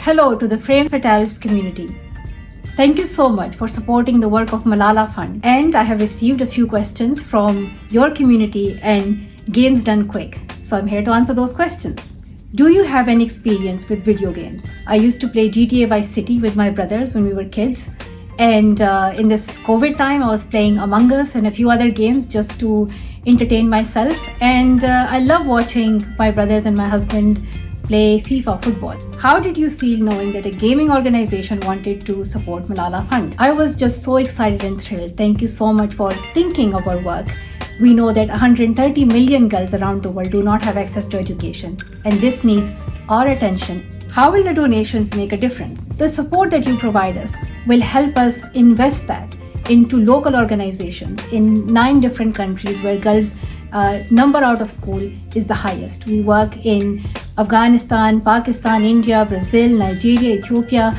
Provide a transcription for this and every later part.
hello to the Frame Fatales community. Thank you so much for supporting the work of Malala Fund. And I have received a few questions from your community and Games Done Quick. So I'm here to answer those questions. Do you have any experience with video games? I used to play GTA Vice City with my brothers when we were kids. And in this COVID time, I was playing Among Us and a few other games just to entertain myself. And I love watching my brothers and my husband play FIFA football. How did you feel knowing that a gaming organization wanted to support Malala Fund? I was just so excited and thrilled. Thank you so much for thinking of our work. We know that 130 million girls around the world do not have access to education, and this needs our attention. How will the donations make a difference? The support that you provide us will help us invest that into local organizations in 9 different countries where girls' number out of school is the highest. We work in Afghanistan, Pakistan, India, Brazil, Nigeria, Ethiopia,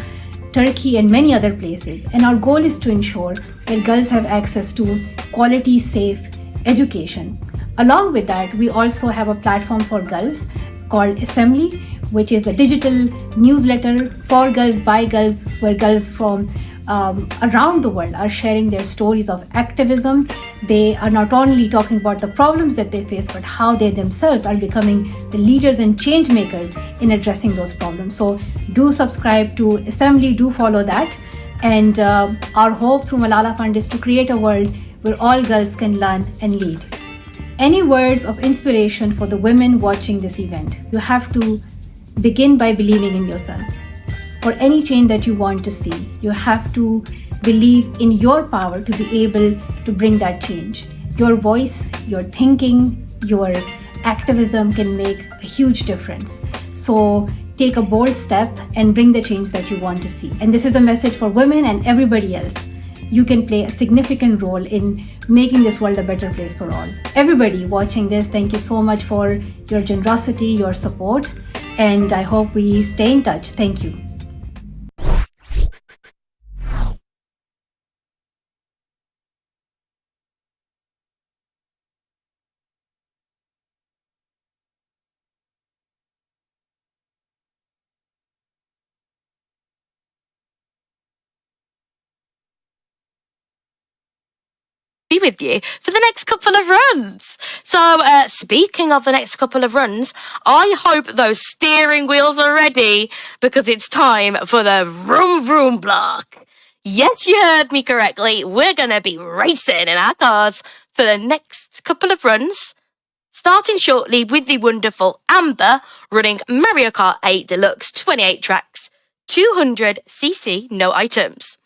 Turkey, and many other places. And our goal is to ensure that girls have access to quality, safe education. Along with that, we also have a platform for girls called Assembly, which is a digital newsletter for girls, by girls, where girls from around the world are sharing their stories of activism. They are not only talking about the problems that they face, but how they themselves are becoming the leaders and change makers in addressing those problems. So do subscribe to Assembly, do follow that. And our hope through Malala Fund is to create a world where all girls can learn and lead. Any words of inspiration for the women watching this event? You have to begin by believing in yourself. For any change that you want to see, you have to believe in your power to be able to bring that change. Your voice, your thinking, your activism can make a huge difference. So take a bold step and bring the change that you want to see. And this is a message for women and everybody else. You can play a significant role in making this world a better place for all. Everybody watching this, thank you so much for your generosity, your support, and I hope we stay in touch. Thank you. Be with you for the next couple of runs. So speaking of the next couple of runs, I hope those steering wheels are ready because it's time for the vroom vroom block. Yes, you heard me correctly. We're going to be racing in our cars for the next couple of runs, starting shortly with the wonderful Amber running Mario Kart 8 Deluxe 28 tracks, 200cc, no items.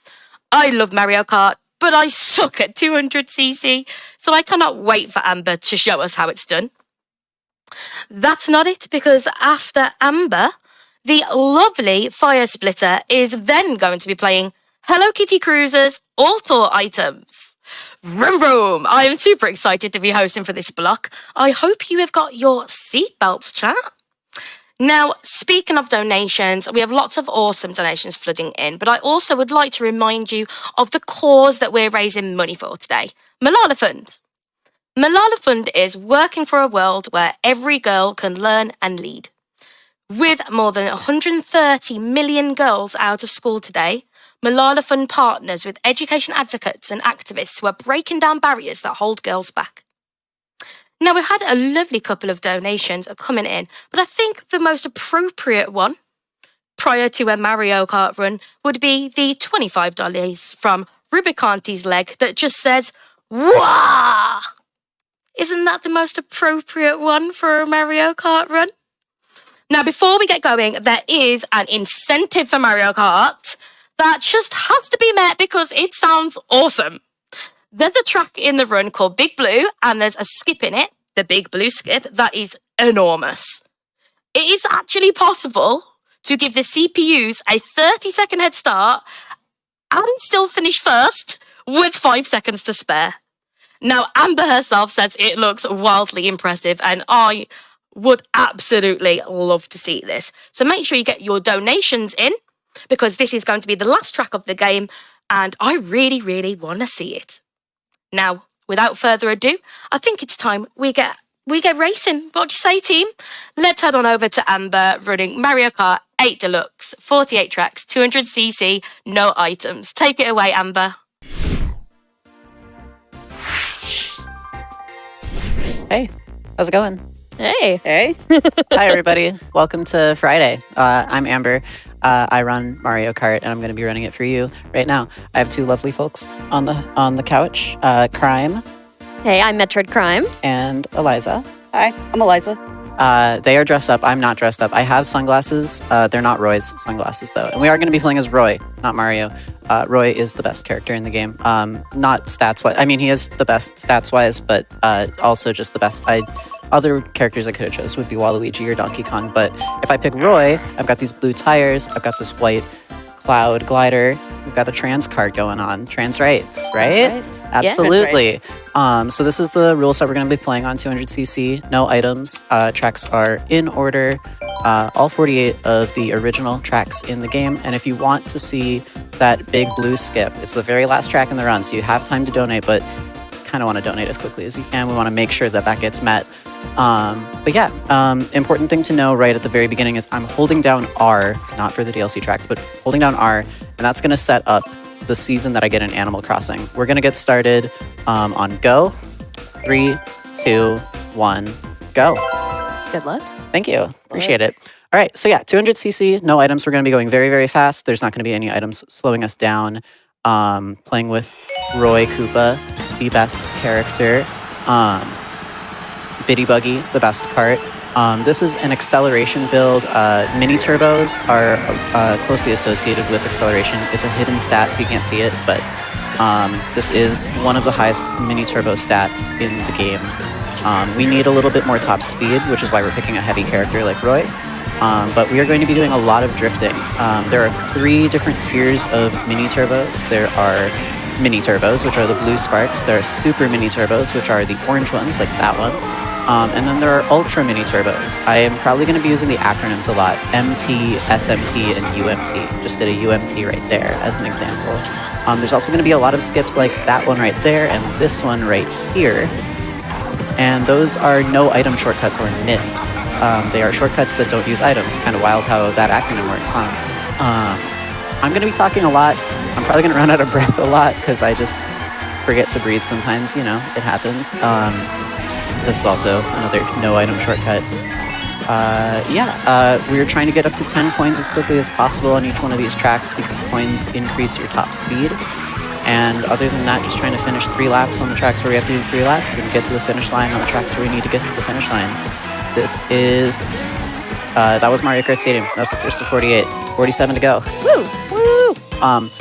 I love Mario Kart, but I suck at 200cc, so I cannot wait for Amber to show us how it's done. That's not it, because after Amber, the lovely Fire Splitter is then going to be playing Hello Kitty Cruisers All-Tour items. Vroom vroom! I am super excited to be hosting for this block. I hope you have got your seatbelts, chat. Now, speaking of donations, we have lots of awesome donations flooding in, but I also would like to remind you of the cause that we're raising money for today, Malala Fund. Malala Fund is working for a world where every girl can learn and lead. With more than 130 million girls out of school today, Malala Fund partners with education advocates and activists who are breaking down barriers that hold girls back. Now, we've had a lovely couple of donations coming in, but I think the most appropriate one, prior to a Mario Kart run, would be the $25 from Rubicante's leg that just says, "Wah!" Isn't that the most appropriate one for a Mario Kart run? Now, before we get going, there is an incentive for Mario Kart that just has to be met because it sounds awesome. There's a track in the run called Big Blue, and there's a skip in it, the Big Blue skip, that is enormous. It is actually possible to give the CPUs a 30-second head start and still finish first with 5 seconds to spare. Now, Amber herself says it looks wildly impressive, and I would absolutely love to see this. So make sure you get your donations in, because this is going to be the last track of the game, and I really, really want to see it. Now, without further ado, I think it's time we get racing. What do you say, team? Let's head on over to Amber running Mario Kart 8 Deluxe, 48 tracks, 200cc, no items. Take it away, Amber. Hey, how's it going? Hey. Hey. Hi, everybody. Welcome to Friday. I'm Amber. I run Mario Kart, and I'm going to be running it for you right now. I have two lovely folks on the couch, Crime Hey, I'm Metroid Crime. and Aalaizah. Hi, I'm Aalaizah. They are dressed up. I'm not dressed up. I have sunglasses. They're not Roy's sunglasses, though. And we are going to be playing as Roy, not Mario. Roy is the best character in the game. Not stats-wise. I mean, he is the best stats-wise, but also just the best. Other characters I could have chose would be Waluigi or Donkey Kong. But if I pick Roy, I've got these blue tires. I've got this white cloud glider. We've got a trans cart going on. Trans rights, right? Trans rights. Absolutely. So this is the rule set we're going to be playing on 200cc. No items. Tracks are in order. All 48 of the original tracks in the game. And if you want to see that big blue skip, it's the very last track in the run, so you have time to donate, but kind of want to donate as quickly as you can. We want to make sure that that gets met. But yeah, important thing to know right at the very beginning is I'm holding down R, not for the DLC tracks, but holding down R, and that's going to set up the season that I get in Animal Crossing. We're going to get started on go. 3, 2, 1, go. Good luck. Thank you. Appreciate it. All right. So yeah, 200cc, no items. We're going to be going very, very fast. There's not going to be any items slowing us down. Playing with Roy Koopa, the best character. Bitty Buggy, the best cart. This is an acceleration build. Mini turbos are closely associated with acceleration. It's a hidden stat, so you can't see it, but this is one of the highest mini turbo stats in the game. We need a little bit more top speed, which is why we're picking a heavy character like Roy. But we are going to be doing a lot of drifting. There are 3 different tiers of mini turbos. There are mini turbos, which are the blue sparks. There are super mini turbos, which are the orange ones, like that one. And then there are ultra mini turbos. I am probably going to be using the acronyms a lot. MT, SMT, and UMT. Just did a UMT right there as an example. There's also going to be a lot of skips like that one right there and this one right here. And those are no item shortcuts or NISTs. They are shortcuts that don't use items. Kind of wild how that acronym works, huh? I'm going to be talking a lot. I'm probably going to run out of breath a lot because I just forget to breathe sometimes. You know, it happens. This is also another no item shortcut. We're trying to get up to 10 coins as quickly as possible on each one of these tracks because coins increase your top speed. And other than that, just trying to finish 3 laps on the tracks where we have to do 3 laps and get to the finish line on the tracks where we need to get to the finish line. This is, that was Mario Kart Stadium. That's the first of 48. 47 to go. Woo! Woo!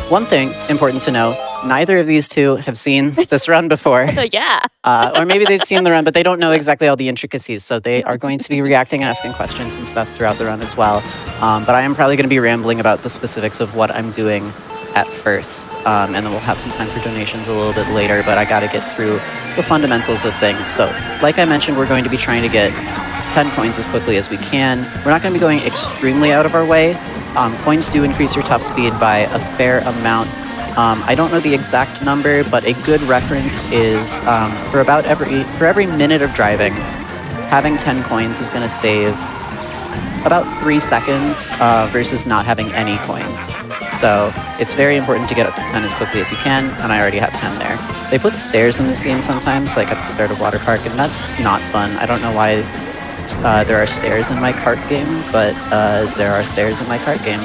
One thing important to know, neither of these two have seen this run before. Yeah. Or maybe they've seen the run, but they don't know exactly all the intricacies. So they are going to be reacting and asking questions and stuff throughout the run as well. But I am probably going to be rambling about the specifics of what I'm doing at first. And then we'll have some time for donations a little bit later, but I got to get through the fundamentals of things. So like I mentioned, we're going to be trying to get 10 coins as quickly as we can. We're not going to be going extremely out of our way. Coins do increase your top speed by a fair amount. I don't know the exact number, but a good reference is for every minute of driving, having 10 coins is going to save about 3 seconds versus not having any coins. So it's very important to get up to 10 as quickly as you can, and I already have 10 there. They put stairs in this game sometimes, like at the start of Water Park, and that's not fun. I don't know why there are stairs in my kart game, but there are stairs in my kart game.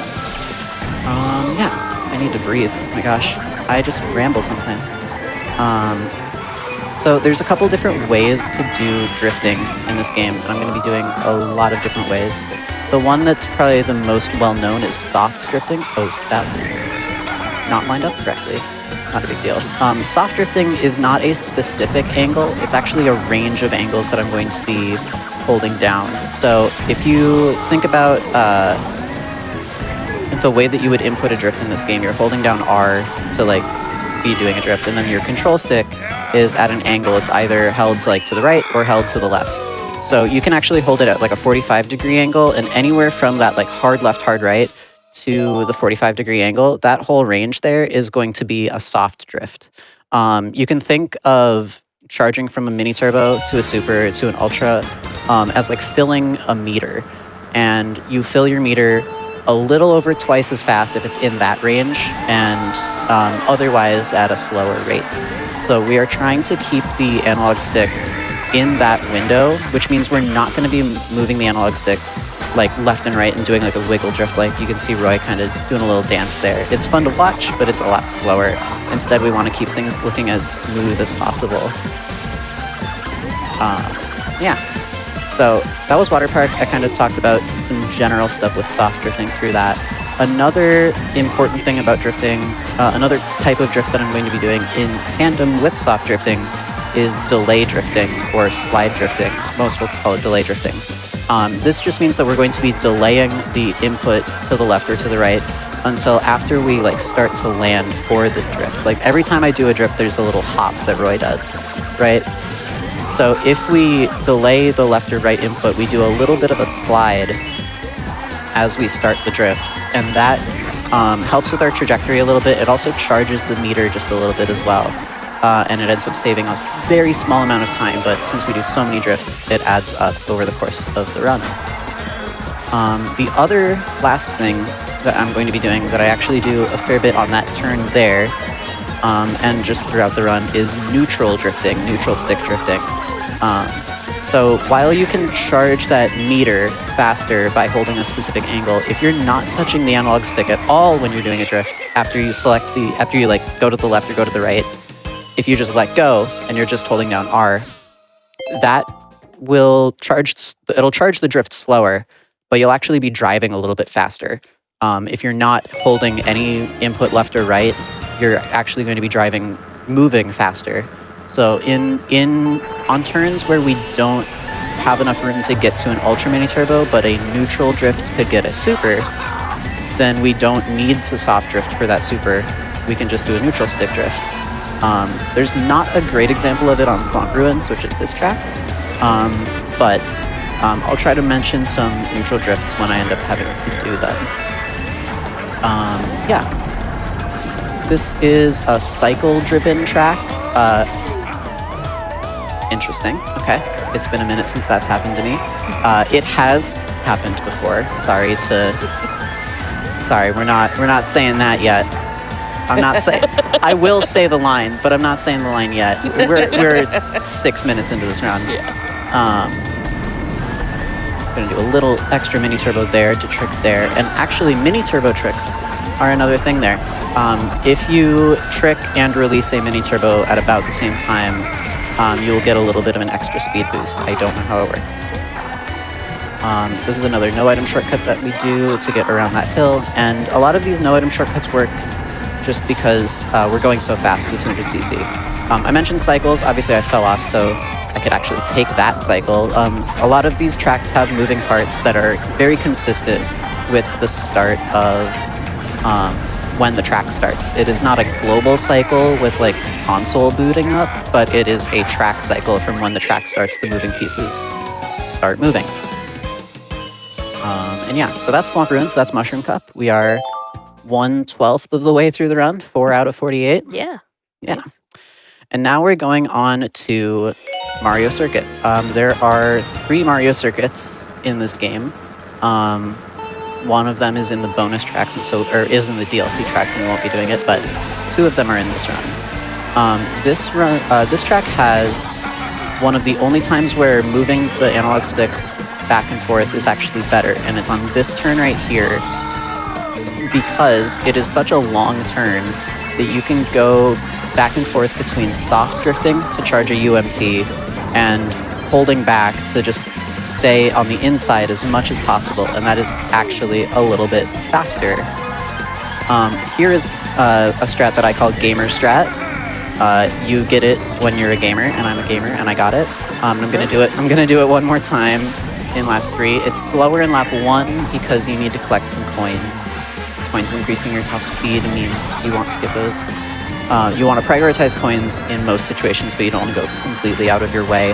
I need to breathe. Oh my gosh, I just ramble sometimes. So there's a couple different ways to do drifting in this game, and I'm going to be doing a lot of different ways. The one that's probably the most well-known is soft drifting. Oh, that was not lined up correctly. Not a big deal. Soft drifting is not a specific angle. It's actually a range of angles that I'm going to be holding down. So if you think about the way that you would input a drift in this game, you're holding down R to be doing a drift, and then your control stick is at an angle. It's either held to the right or held to the left. So you can actually hold it at a 45-degree angle, and anywhere from that hard left, hard right to the 45-degree angle, that whole range there is going to be a soft drift. You can think of charging from a mini turbo to a super to an ultra as filling a meter, and you fill your meter a little over twice as fast if it's in that range, and otherwise at a slower rate. So we are trying to keep the analog stick in that window, which means we're not going to be moving the analog stick like left and right and doing like a wiggle drift. Like you can see Roy kind of doing a little dance there. It's fun to watch, but it's a lot slower. Instead, we want to keep things looking as smooth as possible. Yeah. So that was Water Park. I kind of talked about some general stuff with soft drifting through that. Another important thing about drifting, another type of drift that I'm going to be doing in tandem with soft drifting is delay drifting or slide drifting. Most folks call it delay drifting. This just means that we're going to be delaying the input to the left or to the right until after we like start to land for the drift. Like every time I do a drift, there's a little hop that Roy does, right? So if we delay the left or right input, we do a little bit of a slide as we start the drift, and that helps with our trajectory a little bit. It also charges the meter just a little bit as well, and it ends up saving a very small amount of time, but since we do so many drifts, it adds up over the course of the run. The other last thing that I'm going to be doing that I actually do a fair bit on that turn there, and just throughout the run, is neutral drifting, neutral stick drifting. So while you can charge that meter faster by holding a specific angle, if you're not touching the analog stick at all when you're doing a drift, after you like go to the left or go to the right, if you just let go and you're just holding down R, that will it'll charge the drift slower, but you'll actually be driving a little bit faster. If you're not holding any input left or right, you're actually going to be moving faster. So on turns where we don't have enough room to get to an ultra mini turbo, but a neutral drift could get a super, then we don't need to soft drift for that super. We can just do a neutral stick drift. There's not a great example of it on Thwomp Ruins, which is this track, but I'll try to mention some neutral drifts when I end up having to do them. Yeah. This is a cycle-driven track. Interesting. Okay. It's been a minute since that's happened to me. It has happened before. Sorry, we're not saying that yet. I'm not saying. I will say the line, but I'm not saying the line yet. We're 6 minutes into this round. Gonna do a little extra mini turbo there to trick there, and actually mini turbo tricks are another thing there. If you trick and release a mini turbo at about the same time, you'll get a little bit of an extra speed boost. I don't know how it works. This is another no-item shortcut that we do to get around that hill, and a lot of these no-item shortcuts work just because we're going so fast with 200cc. I mentioned cycles. Obviously, I fell off, so I could actually take that cycle. A lot of these tracks have moving parts that are very consistent with the start of when the track starts. It is not a global cycle with like console booting up, but it is a track cycle from when the track starts, the moving pieces start moving. And yeah, so that's Thwomp Ruins, that's Mushroom Cup. We are 1/12 of the way through the run, 4 out of 48. Yeah. Nice. And now we're going on to Mario Circuit. There are 3 Mario Circuits in this game. One of them is in the bonus tracks, is in the DLC tracks, and we won't be doing it, but 2 of them are in this run. This track has one of the only times where moving the analog stick back and forth is actually better, and it's on this turn right here, because it is such a long turn that you can go back and forth between soft drifting to charge a UMT and holding back to just stay on the inside as much as possible, and that is actually a little bit faster. Here is a strat that I call gamer strat. You get it when you're a gamer, and I'm a gamer, and I got it. I'm gonna do it. I'm gonna do it one more time in lap 3. It's slower in lap 1 because you need to collect some coins. Coins increasing your top speed means you want to get those. You want to prioritize coins in most situations, but you don't want to go completely out of your way.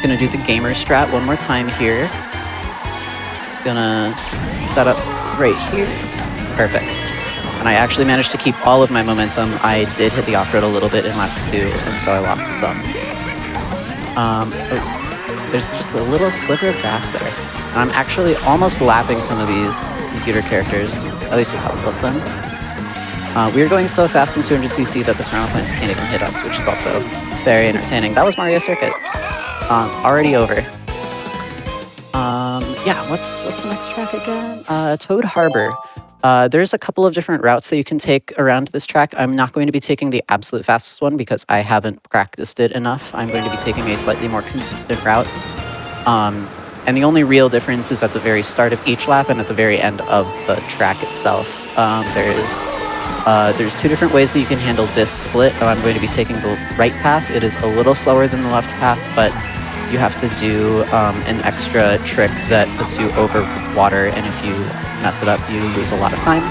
Gonna do the gamer strat one more time here. Just gonna set up right here. Perfect. And I actually managed to keep all of my momentum. I did hit the off-road a little bit in lap 2, and so I lost some. There's just a little sliver of grass there. I'm actually almost lapping some of these computer characters, at least a couple of them. We are going so fast in 200cc that the Chrono Plants can't even hit us, which is also very entertaining. That was Mario Circuit. Already over. Yeah, what's the next track again? Toad Harbor. There's a couple of different routes that you can take around this track. I'm not going to be taking the absolute fastest one because I haven't practiced it enough. I'm going to be taking a slightly more consistent route. And the only real difference is at the very start of each lap and at the very end of the track itself. There's two different ways that you can handle this split. I'm going to be taking the right path. It is a little slower than the left path, but you have to do an extra trick that puts you over water, and if you mess it up, you lose a lot of time.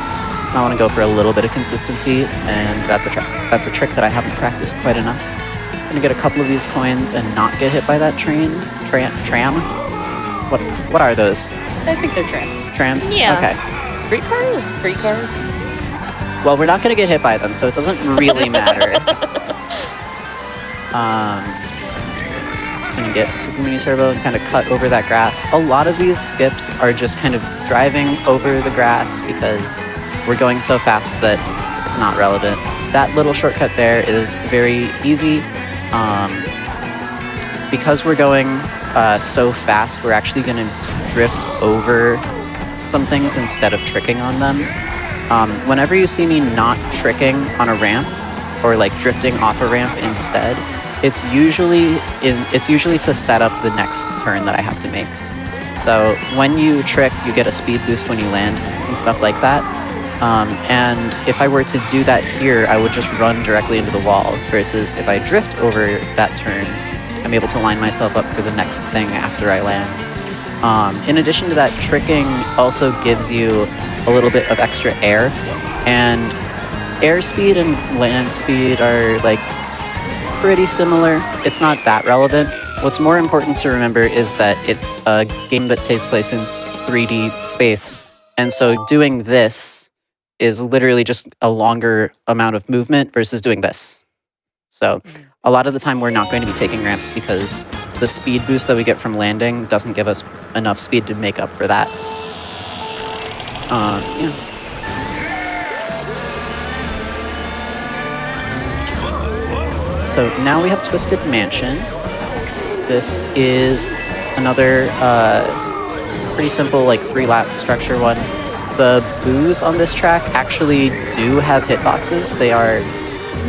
I want to go for a little bit of consistency, and that's a trick that I haven't practiced quite enough. I'm going to get a couple of these coins and not get hit by that tram. What are those? I think they're trams. Trams? Yeah. Okay. Streetcars? Streetcars. Well, we're not going to get hit by them, so it doesn't really matter. Just going to get Super Mini Turbo and kind of cut over that grass. A lot of these skips are just kind of driving over the grass because we're going so fast that it's not relevant. That little shortcut there is very easy. Because we're going so fast, we're actually going to drift over some things instead of tricking on them. Whenever you see me not tricking on a ramp or like drifting off a ramp instead, it's usually to set up the next turn that I have to make. So when you trick, you get a speed boost when you land and stuff like that. And if I were to do that here, I would just run directly into the wall, versus if I drift over that turn, I'm able to line myself up for the next thing after I land. In addition to that, tricking also gives you a little bit of extra air, and airspeed and land speed are like pretty similar. It's not that relevant. What's more important to remember is that it's a game that takes place in 3D space, and so doing this is literally just a longer amount of movement versus doing this. So a lot of the time we're not going to be taking ramps because the speed boost that we get from landing doesn't give us enough speed to make up for that. Yeah. So now we have Twisted Mansion. This is another pretty simple like 3-lap structure one. The boos on this track actually do have hitboxes. They are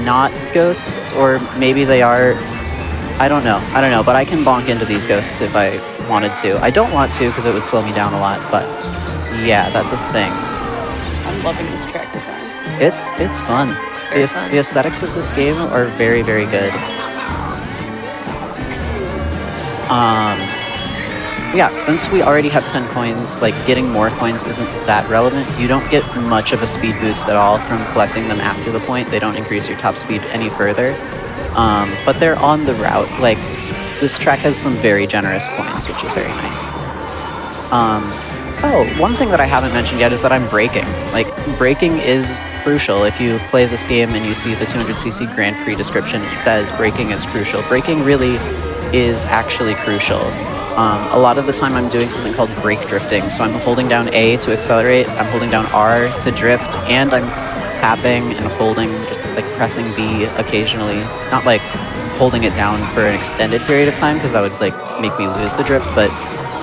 not ghosts, or maybe they are. I don't know, but I can bonk into these ghosts if I wanted to. I don't want to because it would slow me down a lot, but yeah, that's a thing. I'm loving this track design. It's fun. The aesthetics of this game are very, very good. Yeah, since we already have 10 coins, like getting more coins isn't that relevant. You don't get much of a speed boost at all from collecting them after the point. They don't increase your top speed any further. But they're on the route. Like, this track has some very generous coins, which is very nice. Oh, one thing that I haven't mentioned yet is that I'm braking. Like, braking is crucial. If you play this game and you see the 200cc Grand Prix description, it says braking is crucial. Braking really is actually crucial. A lot of the time I'm doing something called brake drifting. So I'm holding down A to accelerate, I'm holding down R to drift, and I'm tapping and holding, just like pressing B occasionally. Not like holding it down for an extended period of time, because that would like make me lose the drift, but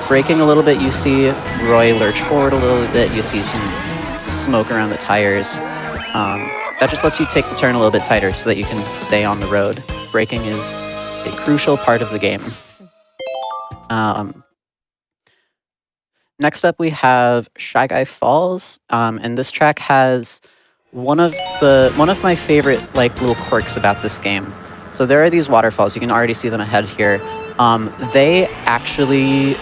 braking a little bit, you see Roy lurch forward a little bit, you see some smoke around the tires. That just lets you take the turn a little bit tighter so that you can stay on the road. Braking is a crucial part of the game. Next up we have Shy Guy Falls, and this track has one of my favorite like little quirks about this game. So there are these waterfalls, you can already see them ahead here. They actually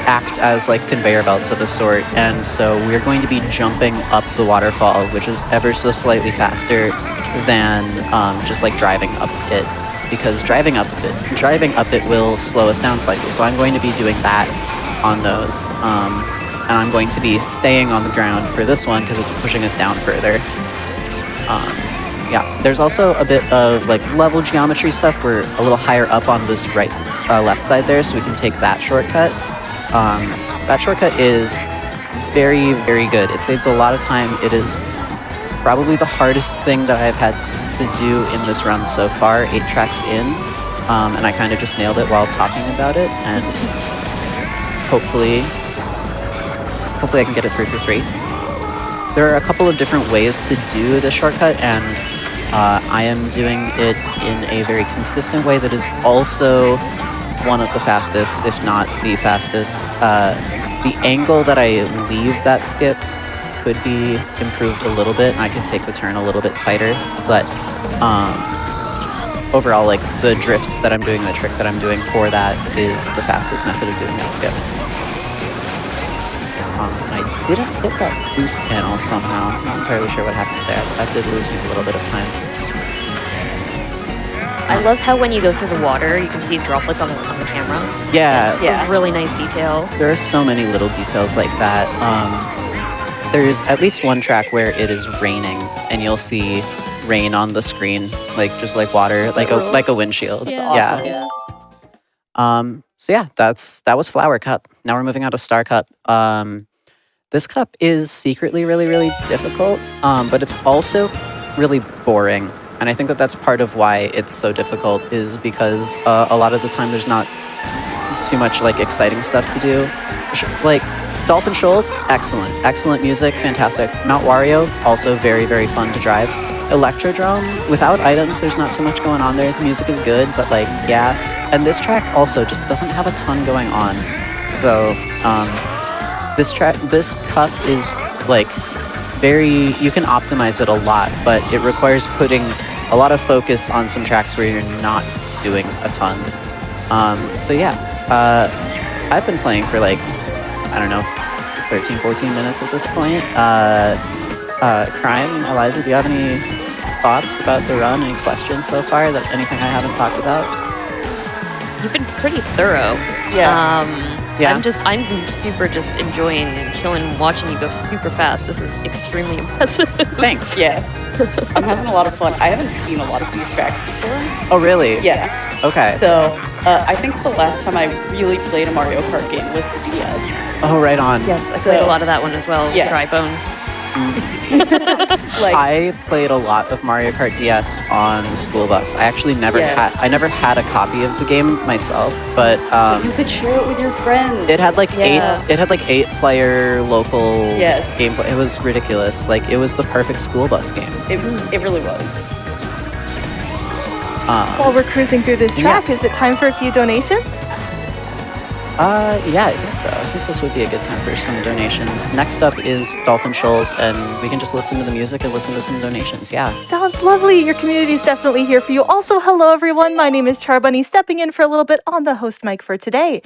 act as like conveyor belts of a sort, and so we're going to be jumping up the waterfall, which is ever so slightly faster than just like driving up it, because driving up it will slow us down slightly. So I'm going to be doing that on those, and I'm going to be staying on the ground for this one because it's pushing us down further. Yeah, there's also a bit of like level geometry stuff. We're a little higher up on this left side there, so we can take that shortcut. that shortcut is very, very good. It saves a lot of time. It is probably the hardest thing that I've had to do in this run so far, 8 tracks in, and I kind of just nailed it while talking about it, and hopefully I can get it 3 for 3. There are a couple of different ways to do the shortcut, and I am doing it in a very consistent way that is also one of the fastest, if not the fastest. The angle that I leave that skip could be improved a little bit, and I could take the turn a little bit tighter, but overall, like, the drifts that I'm doing, the trick that I'm doing for that is the fastest method of doing that skip. I didn't hit that boost panel somehow. Not entirely sure what happened there. That did lose me a little bit of time. I love how when you go through the water, you can see droplets on the camera. Yeah. It's a really nice detail. There are so many little details like that. There's at least one track where it is raining, and you'll see rain on the screen, like just like water, like a windshield. Yeah. Awesome. Yeah. So yeah, that was Flower Cup. Now we're moving on to Star Cup. This cup is secretly really, really difficult, but it's also really boring. And I think that that's part of why it's so difficult, is because a lot of the time there's not too much like exciting stuff to do. Like Dolphin Shoals, excellent music, fantastic. Mount Wario, also very, very fun to drive. Electrodrome, without items, there's not too much going on there. The music is good, but like, yeah. And this track also just doesn't have a ton going on. So, this cup is like very, you can optimize it a lot, but it requires putting a lot of focus on some tracks where you're not doing a ton. So yeah, I've been playing for like, I don't know, 13, 14 minutes at this point. Crime, Aalaizah, do you have any thoughts about the run? Any questions so far? That anything I haven't talked about? You've been pretty thorough. Yeah. Yeah. I'm super just enjoying and chilling, watching you go super fast. This is extremely impressive. Thanks. Yeah. I'm having a lot of fun. I haven't seen a lot of these tracks before. Oh, really? Yeah. Okay. So I think the last time I really played a Mario Kart game was the DS. Oh, right on. Yes, I played a lot of that one as well. Yeah. Dry Bones. Like, I played a lot of Mario Kart DS on the school bus. I actually never had a copy of the game myself, but you could share it with your friends. it had like Yeah. eight. It had like 8-player local Yes. gameplay. It was ridiculous. Like it was the perfect school bus game. It really was. While we're cruising through this track, is it time for a few donations? Yeah, I think so. I think this would be a good time for some donations. Next up is Dolphin Shoals, and we can just listen to the music and listen to some donations. Yeah. Sounds lovely. Your community is definitely here for you. Also, hello everyone. My name is Charbunny, stepping in for a little bit on the host mic for today.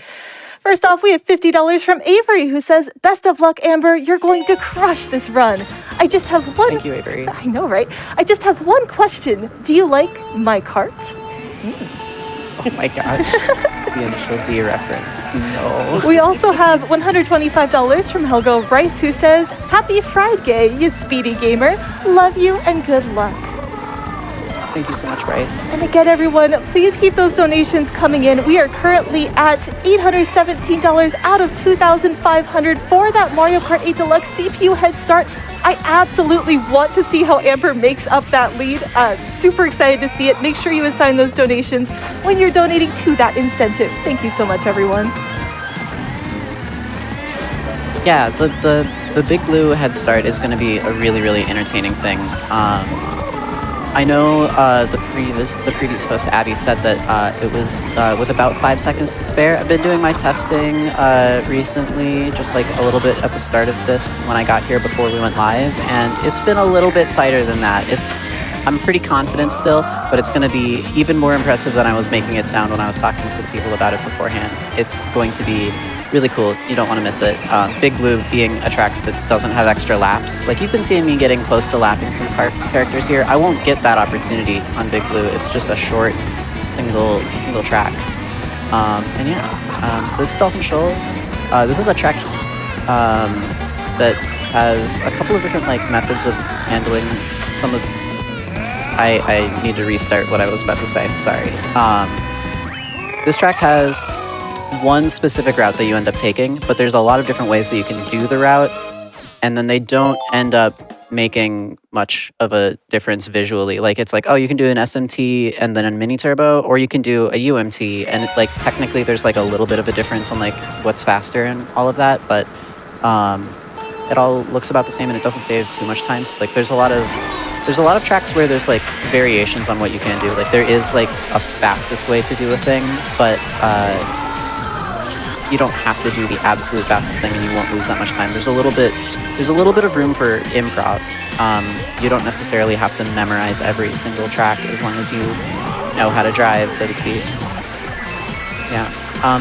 First off, we have $50 from Avery, who says, "Best of luck, Amber. You're going to crush this run. I just have one." Thank you, Avery. I know, right? I just have one question. Do you like my cart? Oh my god. The initial D reference. No. We also have $125 from Helgo Rice, who says, "Happy Friday, you speedy gamer. Love you and good luck." Thank you so much, Bryce. And again, everyone, please keep those donations coming in. We are currently at $817 out of $2,500 for that Mario Kart 8 Deluxe CPU head start. I absolutely want to see how Amber makes up that lead. Super excited to see it. Make sure you assign those donations when you're donating to that incentive. Thank you so much, everyone. Yeah, the Big Blue head start is going to be a really, really entertaining thing. I know the previous host, Abby, said that it was with about 5 seconds to spare. I've been doing my testing recently, just like a little bit at the start of this when I got here before we went live, and it's been a little bit tighter than that. I'm pretty confident still, but it's going to be even more impressive than I was making it sound when I was talking to the people about it beforehand. It's going to be really cool. You don't want to miss it. Big Blue being a track that doesn't have extra laps. Like, you've been seeing me getting close to lapping some characters here. I won't get that opportunity on Big Blue. It's just a short, single track. And yeah, so this is Dolphin Shoals. This is a track that has a couple of different like methods of handling some of... I need to restart what I was about to say. Sorry. This track has one specific route that you end up taking, but there's a lot of different ways that you can do the route, and then they don't end up making much of a difference visually. Like, it's like, oh, you can do an SMT and then a mini turbo, or you can do a UMT, and like technically there's like a little bit of a difference on like what's faster and all of that, but it all looks about the same and it doesn't save too much time. So like there's a lot of tracks where there's like variations on what you can do. Like there is like a fastest way to do a thing, but you don't have to do the absolute fastest thing and you won't lose that much time. There's a little bit of room for improv. You don't necessarily have to memorize every single track as long as you know how to drive, so to speak. Yeah.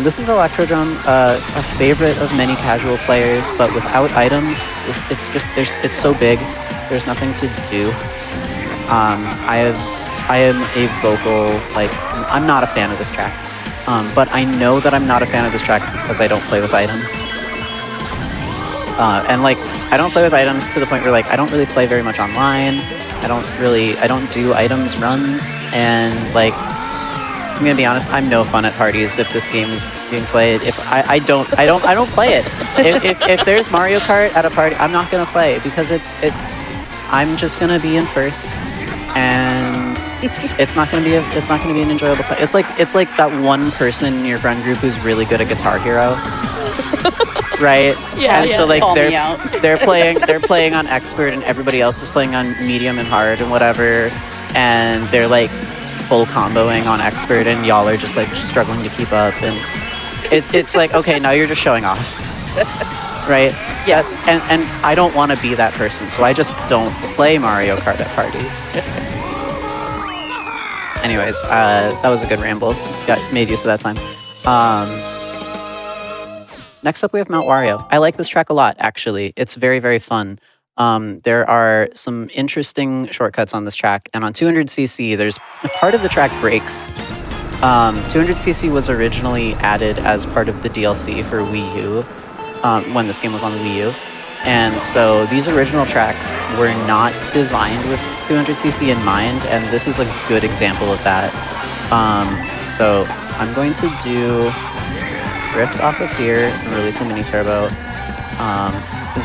This is Electrodrome, a favorite of many casual players, but without items, it's so big. There's nothing to do. I am a vocal, like, I'm not a fan of this track. But I know that I'm not a fan of this track because I don't play with items. And like, I don't play with items to the point where like, I don't really play very much online. I don't do items runs, and like, I'm gonna be honest, I'm no fun at parties if this game is being played. If I don't play it. If there's Mario Kart at a party, I'm not gonna play because I'm just gonna be in first, and it's not gonna be an enjoyable time. It's like that one person in your friend group who's really good at Guitar Hero, right? Yeah. And so like Call me out. they're playing on expert, and everybody else is playing on medium and hard and whatever, and they're like full comboing on expert, and y'all are just like struggling to keep up, and it's like, okay, now you're just showing off, right? Yeah. And I don't want to be that person, so I just don't play Mario Kart at parties. Anyways, that was a good ramble. Made use of that time. Next up, we have Mount Wario. I like this track a lot, actually. It's very, very fun. There are some interesting shortcuts on this track, and on 200cc, there's a part of the track breaks. 200cc was originally added as part of the DLC for Wii U, when this game was on the Wii U. And so these original tracks were not designed with 200cc in mind, and this is a good example of that. So I'm going to do drift off of here and release a mini turbo.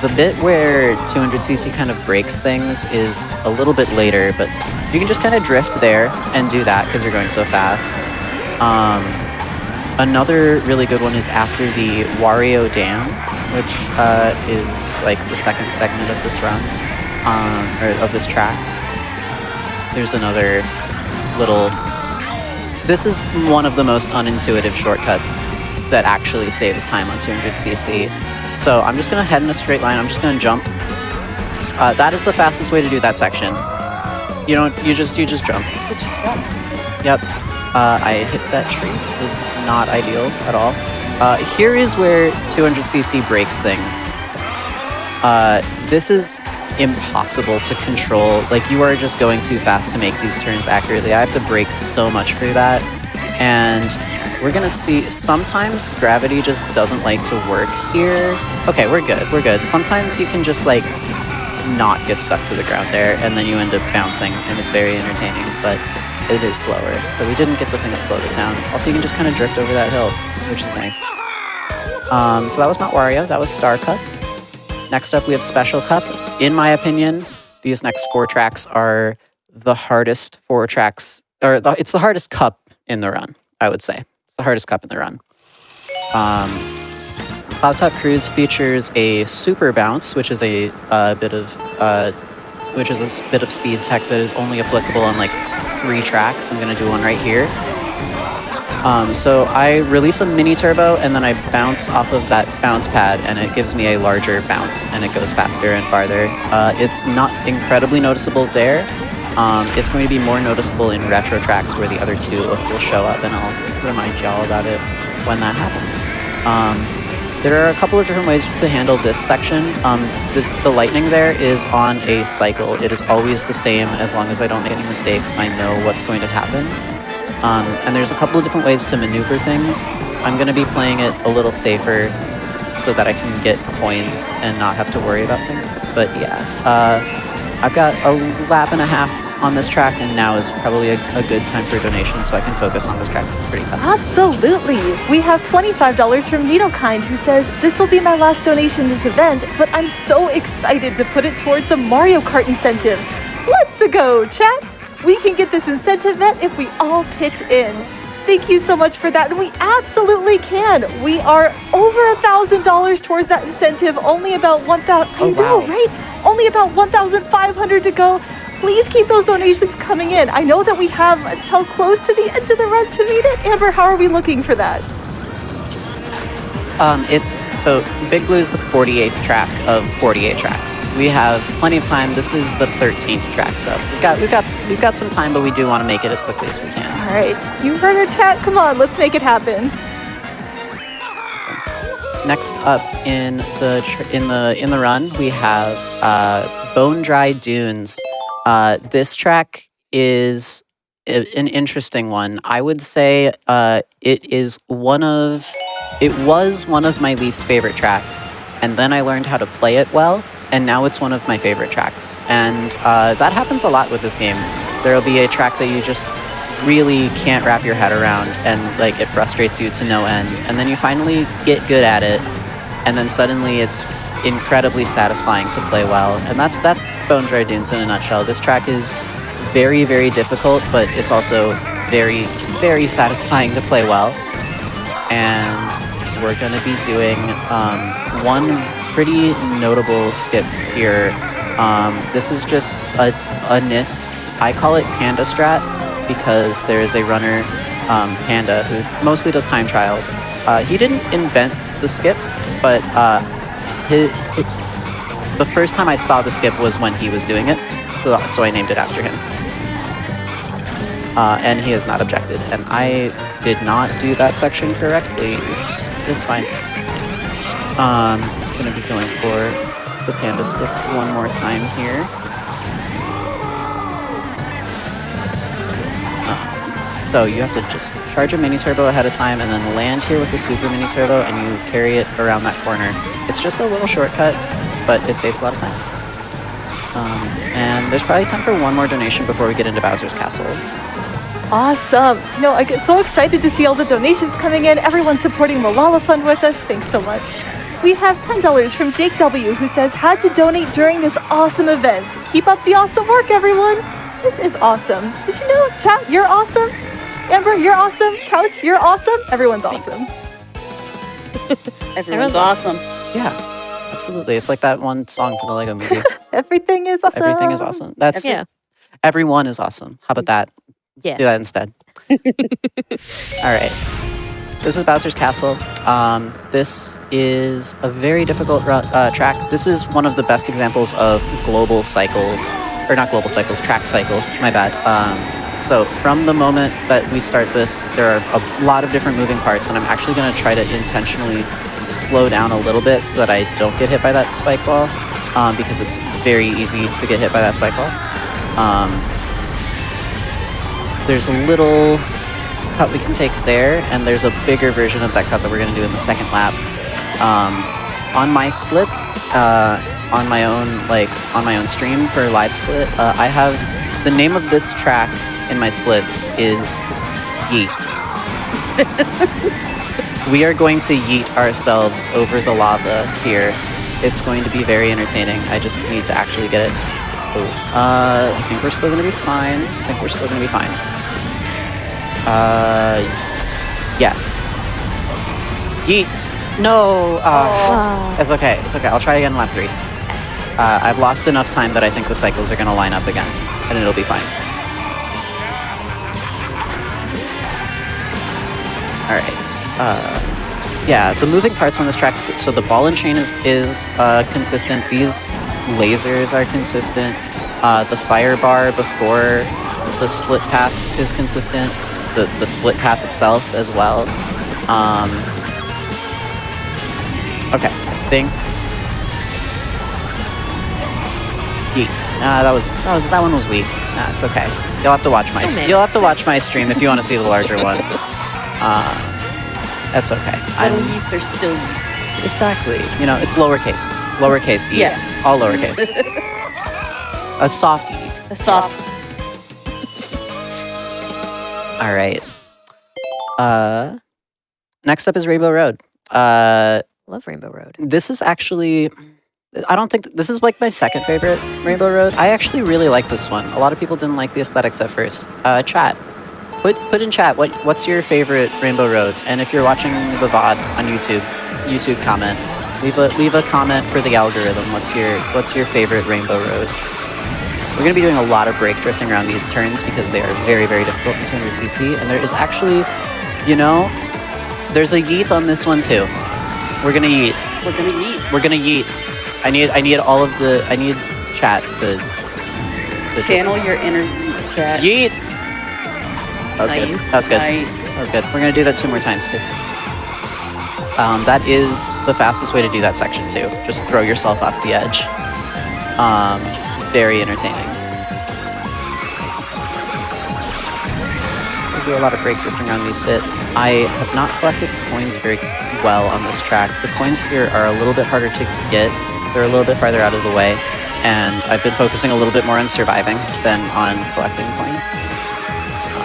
The bit where 200cc kind of breaks things is a little bit later, but you can just kind of drift there and do that because you're going so fast. Another really good one is after the Wario Dam, which is like the second segment of this run, or of this track. There's another little... This is one of the most unintuitive shortcuts that actually saves time on 200cc. So I'm just gonna head in a straight line. I'm just gonna jump. That is the fastest way to do that section. You just jump. Yep. I hit that tree, which was not ideal at all. Here is where 200cc breaks things. This is impossible to control. Like, you are just going too fast to make these turns accurately. I have to brake so much for that. And we're gonna see, sometimes gravity just doesn't like to work here. Okay, we're good. Sometimes you can just like not get stuck to the ground there, and then you end up bouncing, and it's very entertaining, but it is slower. So we didn't get the thing that slowed us down. Also, you can just kind of drift over that hill, which is nice. So that was Mount Wario, that was Star Cup. Next up, we have Special Cup. In my opinion, these next 4 tracks are the hardest 4 tracks, or it's the hardest cup in the run, I would say. It's the hardest cup in the run. Cloud Top Cruise features a super bounce, which is a bit of speed tech that is only applicable on like 3 tracks. I'm gonna do one right here. So I release a mini turbo and then I bounce off of that bounce pad, and it gives me a larger bounce and it goes faster and farther. It's not incredibly noticeable there. It's going to be more noticeable in retro tracks where the other 2 will show up, and I'll remind y'all about it when that happens. There are a couple of different ways to handle this section. The lightning there is on a cycle. It is always the same as long as I don't make any mistakes. I know what's going to happen. And there's a couple of different ways to maneuver things. I'm going to be playing it a little safer so that I can get coins and not have to worry about things. But yeah, I've got a lap and a half on this track, and now is probably a good time for a donation so I can focus on this track. It's pretty tough. Absolutely. We have $25 from Needlekind, who says, this will be my last donation this event, but I'm so excited to put it towards the Mario Kart incentive. Let's go, chat. We can get this incentive met if we all pitch in. Thank you so much for that, and we absolutely can. We are over $1,000 towards that incentive. Only about 1,000. I know, right? Only about 1,500 to go. Please keep those donations coming in. I know that we have until close to the end of the run to meet it. Amber, how are we looking for that? So Big Blue is the 48th track of 48 tracks. We have plenty of time. This is the 13th track, so we've got some time, but we do want to make it as quickly as we can. All right, you heard our chat. Come on, let's make it happen. Next up in the run, we have Bone Dry Dunes. This track is an interesting one. I would say it was one of my least favorite tracks, and then I learned how to play it well, and now it's one of my favorite tracks. And that happens a lot with this game. There'll be a track that you just really can't wrap your head around, and like it frustrates you to no end, and then you finally get good at it, and then suddenly it's incredibly satisfying to play well. And that's Bone Dry Dunes in a nutshell. This track is very, very difficult, but it's also very, very satisfying to play well. And we're going to be doing one pretty notable skip here. This is just a NIST. I call it Panda Strat because there is a runner, Panda, who mostly does time trials. He didn't invent the skip, but the first time I saw the skip was when he was doing it, so I named it after him. And he has not objected, and I did not do that section correctly. It's fine. I'm gonna be going for the Panda skip one more time here. So you have to just charge a mini turbo ahead of time and then land here with the super mini turbo, and you carry it around that corner. It's just a little shortcut, but it saves a lot of time. And there's probably time for one more donation before we get into Bowser's Castle. Awesome. No, I get so excited to see all the donations coming in. Everyone supporting Malala Fund with us. Thanks so much. We have $10 from Jake W, who says, had to donate during this awesome event. Keep up the awesome work, everyone. This is awesome. Did you know, chat, you're awesome. Amber, you're awesome. Couch, you're awesome. Everyone's awesome. Everyone's awesome. Yeah, absolutely. It's like that one song from the Lego Movie. Everything is awesome. Everything is awesome. That's Everyone is awesome. How about that? Let's do that instead. All right. This is Bowser's Castle. This is a very difficult track. This is one of the best examples of global cycles, or not global cycles, track cycles, my bad. So from the moment that we start this, there are a lot of different moving parts, and I'm actually going to try to intentionally slow down a little bit so that I don't get hit by that spike ball, because it's very easy to get hit by that spike ball. There's a little cut we can take there, and there's a bigger version of that cut that we're going to do in the second lap. On my splits, on my own stream for live split, I have the name of this track in my splits is Yeet. We are going to yeet ourselves over the lava here. It's going to be very entertaining. I just need to actually get it. I think we're still going to be fine. Yes. Yeet. No. It's okay. I'll try again in lap 3. I've lost enough time that I think the cycles are going to line up again, and it'll be fine. All right. Yeah, the moving parts on this track. So the ball and chain is consistent. These lasers are consistent. The fire bar before the split path is consistent. The split path itself as well. Okay, I think. That one was weak. Nah, it's okay. You'll have to watch my stream if you want to see the larger one. That's okay. Little yeets are still yeets. Exactly. You know, it's lowercase. Lowercase E. Yeah. All lowercase. A soft eat. A soft. All right. Next up is Rainbow Road. Love Rainbow Road. This is actually, I don't think, this is like my second favorite Rainbow Road. I actually really like this one. A lot of people didn't like the aesthetics at first. Chat. Put in chat, what's your favorite Rainbow Road? And if you're watching the VOD on YouTube comment. Leave a comment for the algorithm. What's your favorite Rainbow Road? We're going to be doing a lot of brake drifting around these turns because they are very, very difficult in 200cc. And there is actually, you know, there's a yeet on this one too. We're going to yeet. We're gonna eat. We're going to yeet. I need chat to Channel your inner yeet, chat. Yeet! That was good. Nice, That was good. nice. That was good. We're going to do that 2 more times too. That is the fastest way to do that section too. Just throw yourself off the edge. It's very entertaining. We do a lot of brake drifting around these bits. I have not collected coins very well on this track. The coins here are a little bit harder to get. They're a little bit farther out of the way. And I've been focusing a little bit more on surviving than on collecting coins.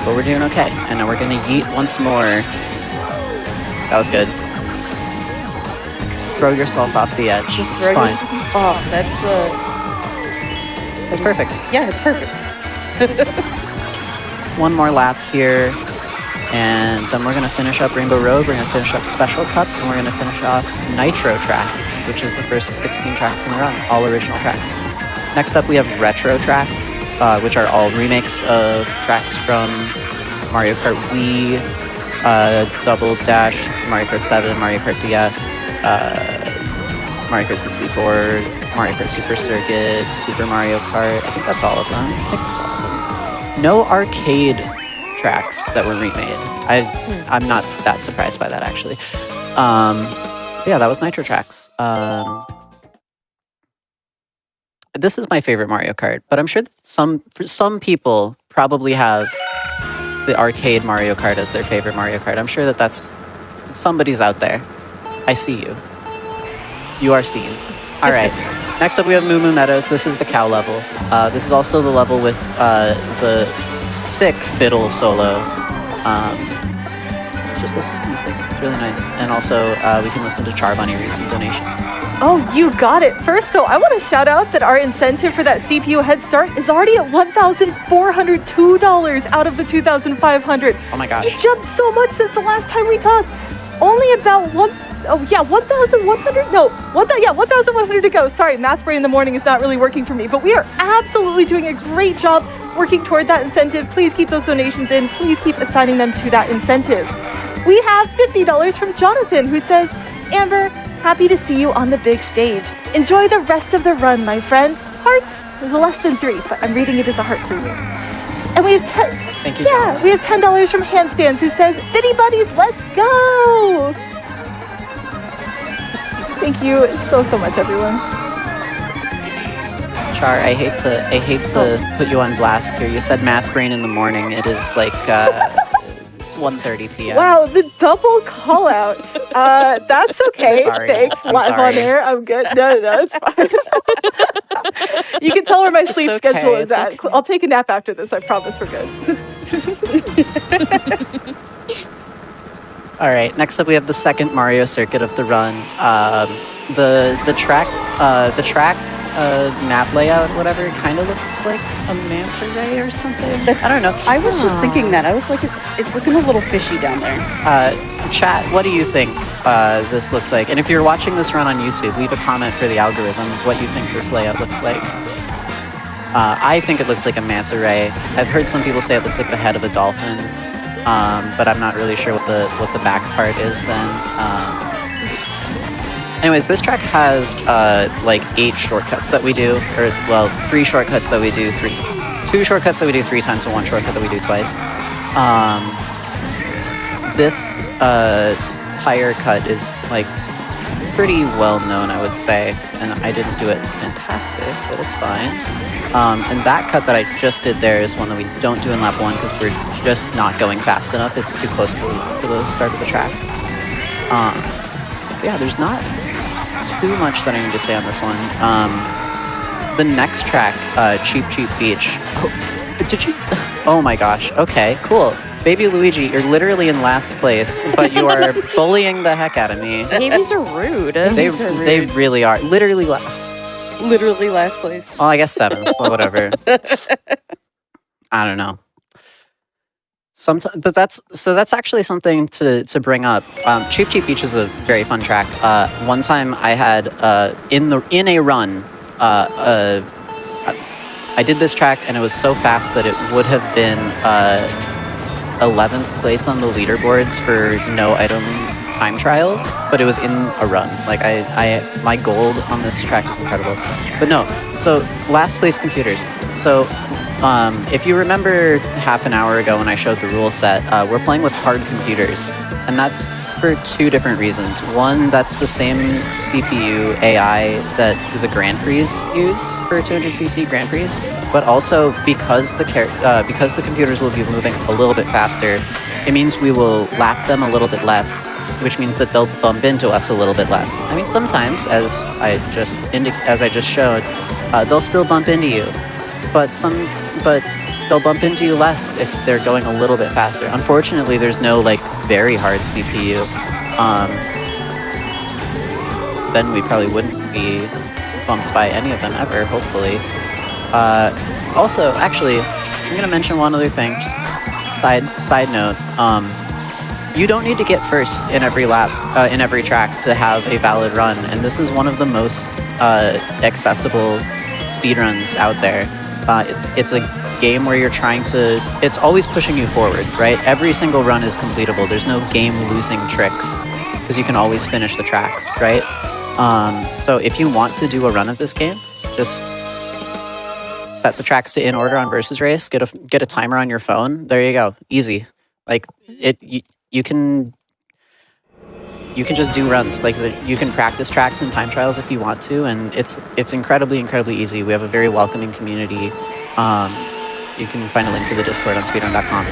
But we're doing okay. And now we're going to yeet once more. That was good. Throw yourself off the edge. Just It's throw fine. yourself off. That's It's perfect. Yeah, it's perfect. One more lap here. And then we're going to finish up Rainbow Road. We're going to finish up Special Cup. And we're going to finish off Nitro Tracks, which is the first 16 tracks in the run. All original tracks. Next up, we have Retro Tracks, which are all remakes of tracks from Mario Kart Wii, Double Dash, Mario Kart 7, Mario Kart DS, Mario Kart 64, Mario Kart Super Circuit, Super Mario Kart. I think that's all of them. No arcade tracks that were remade. I'm not that surprised by that, actually. Yeah, that was Nitro Tracks. This is my favorite Mario Kart, but I'm sure that some people probably have the arcade Mario Kart as their favorite Mario Kart. I'm sure that that's somebody's out there. I see you. You are seen. All right. Next up, we have Moo Moo Meadows. This is the cow level. This is also the level with the sick fiddle solo. Just listen to music. It's really nice. And also, we can listen to Char Bunny read some donations. Oh, you got it. First, though, I want to shout out that our incentive for that CPU head start is already at $1,402 out of the $2,500. Oh my gosh. It jumped so much since the last time we talked. Only about 1,100? No, 1,100 to go. Sorry, math brain in the morning is not really working for me, but we are absolutely doing a great job working toward that incentive. Please keep those donations in. Please keep assigning them to that incentive. We have $50 from Jonathan, who says, Amber, happy to see you on the big stage. Enjoy the rest of the run, my friend. Heart is a less than 3, but I'm reading it as a heart for you. And we have Thank you, Jonathan. we have $10 from Handstands, who says, Biddy Buddies, let's go! Thank you so much, everyone. Char, I hate to put you on blast here. You said math brain in the morning. It is like it's 1:30 p.m. Wow, the double call out. That's okay. Sorry. Thanks. I'm Live sorry. on air. I'm good. No, it's fine. You can tell where my sleep It's okay, schedule is it's at. okay. I'll take a nap after this. I promise we're good. All right. Next up, we have the second Mario circuit of the run. The track map layout, whatever, kind of looks like a manta ray or something. I don't know. I was just thinking that. I was like, it's looking a little fishy down there. Chat, what do you think this looks like? And if you're watching this run on YouTube, leave a comment for the algorithm of what you think this layout looks like. I think it looks like a manta ray. I've heard some people say it looks like the head of a dolphin, but I'm not really sure what the back part is then. Anyways, this track has like 8 shortcuts that we do, or well, 3 shortcuts that we do, 2 shortcuts that we do 3 times and 1 shortcut that we do twice. This tire cut is like pretty well known, I would say, and I didn't do it fantastic, but it's fine. And that cut that I just did there is one that we don't do in lap 1 because we're just not going fast enough. It's too close to the start of the track. Yeah, there's not too much that I need to say on this one. The next track, Cheap Cheap Beach. Oh, did you? Oh my gosh. Okay, cool. Baby Luigi, you're literally in last place, but you are bullying the heck out of me. Babies are rude. They really are. Literally, Literally last place. well, I guess 7th, well, whatever. I don't know. But that's actually something to bring up. Cheap Cheap Beach is a very fun track. One time I had in a run, I did this track and it was so fast that it would have been 11th place on the leaderboards for no item time trials, but it was in a run. Like my gold on this track is incredible. But no, so last place computers. So if you remember half an hour ago when I showed the rule set, we're playing with hard computers, and that's for 2 different reasons. One, that's the same CPU AI that the Grand Prix use for 200cc Grand Prix, but also because the computers will be moving a little bit faster, it means we will lap them a little bit less, which means that they'll bump into us a little bit less. I mean, sometimes, as I just showed, they'll still bump into you, but they'll bump into you less if they're going a little bit faster. Unfortunately, there's no like very hard CPU. Then we probably wouldn't be bumped by any of them ever, hopefully. Also, actually, I'm gonna mention one other thing. Just side note. You don't need to get first in every lap, in every track to have a valid run, and this is one of the most accessible speedruns out there. It's a game where you're trying to, it's always pushing you forward, right? Every single run is completable. There's no game losing tricks because you can always finish the tracks, right? So if you want to do a run of this game, just set the tracks to in order on versus race, get a timer on your phone. There you go. Easy. Like you can just do runs. Like you can practice tracks and time trials if you want to, and it's incredibly easy. We have a very welcoming community. You can find a link to the Discord on speedrun.com.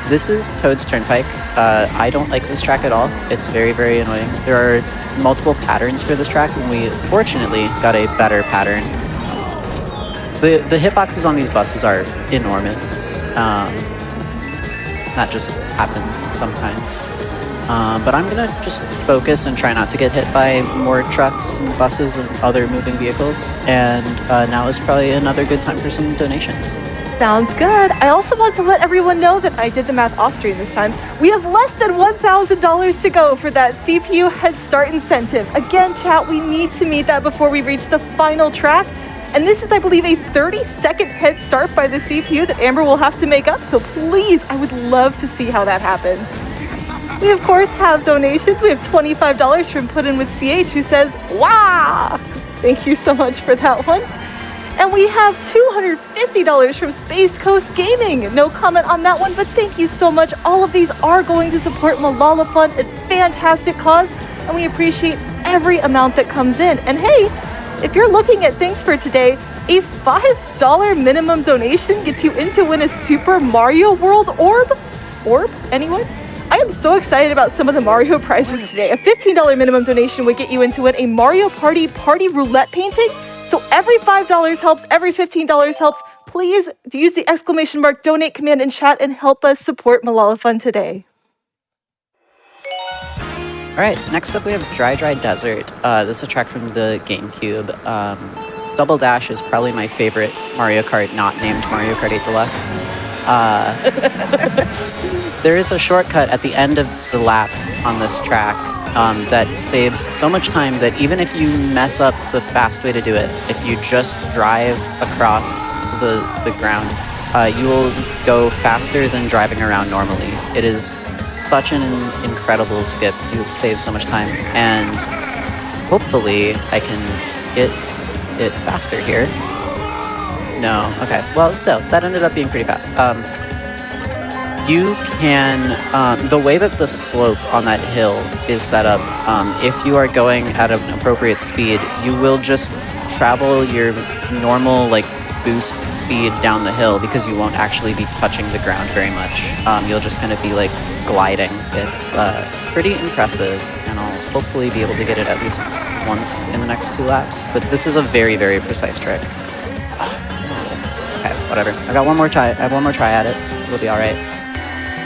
This is Toad's Turnpike. I don't like this track at all. It's very annoying. There are multiple patterns for this track, and we fortunately got a better pattern. The hitboxes on these buses are enormous. That just happens sometimes. But I'm gonna just focus and try not to get hit by more trucks and buses and other moving vehicles. And now is probably another good time for some donations. Sounds good. I also want to let everyone know that I did the math off stream this time. We have less than $1,000 to go for that CPU Head Start incentive. Again, chat, we need to meet that before we reach the final track. And this is, I believe, a 30-second head start by the CPU that Amber will have to make up. So please, I would love to see how that happens. We, of course, have donations. We have $25 from Put In With CH, who says, "Wow!" Thank you so much for that one. And we have $250 from Spaced Coast Gaming. No comment on that one, but thank you so much. All of these are going to support Malala Fund, a fantastic cause, and we appreciate every amount that comes in. And hey, if you're looking at things for today, a $5 minimum donation gets you in to win a Super Mario World orb? Orb? Anyone? I am so excited about some of the Mario prizes today. A $15 minimum donation would get you in to win a Mario Party roulette painting. So every $5 helps, every $15 helps. Please use the exclamation mark donate command in chat and help us support Malala Fund today. All right, next up we have Dry Desert. This is a track from the GameCube. Double Dash is probably my favorite Mario Kart not named Mario Kart 8 Deluxe. There is a shortcut at the end of the laps on this track that saves so much time that even if you mess up the fast way to do it, if you just drive across the ground, you will go faster than driving around normally. It is such an incredible skip. You save so much time, and hopefully I can get it faster here. No, okay. Well, still, that ended up being pretty fast. You can, the way that the slope on that hill is set up, if you are going at an appropriate speed, you will just travel your normal, like, boost speed down the hill because you won't actually be touching the ground very much. You'll just kind of be, like, gliding. It's pretty impressive, and I'll hopefully be able to get it at least once in the next 2 laps. But this is a very precise trick. Okay, whatever. I got one more try. I have one more try at it. It'll be all right.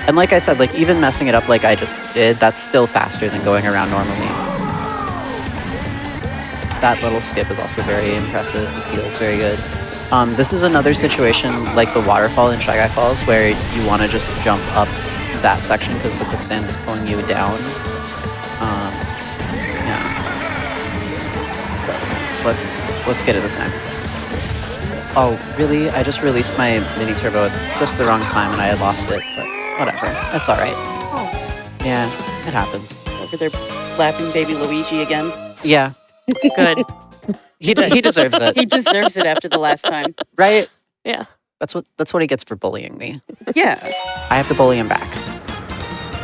And like I said, like even messing it up like I just did, that's still faster than going around normally. That little skip is also very impressive. It feels very good. This is another situation like the waterfall in Shy Guy Falls where you want to just jump up that section because the quicksand is pulling you down. Yeah. So let's get it this time. Oh, really? I just released my mini turbo at just the wrong time and I had lost it, but whatever. That's all right. Oh. Yeah, it happens. Over there laughing baby Luigi again. Yeah, Good. he deserves it, He deserves it after the last time. right? Yeah. That's what he gets for bullying me. Yeah. I have to bully him back.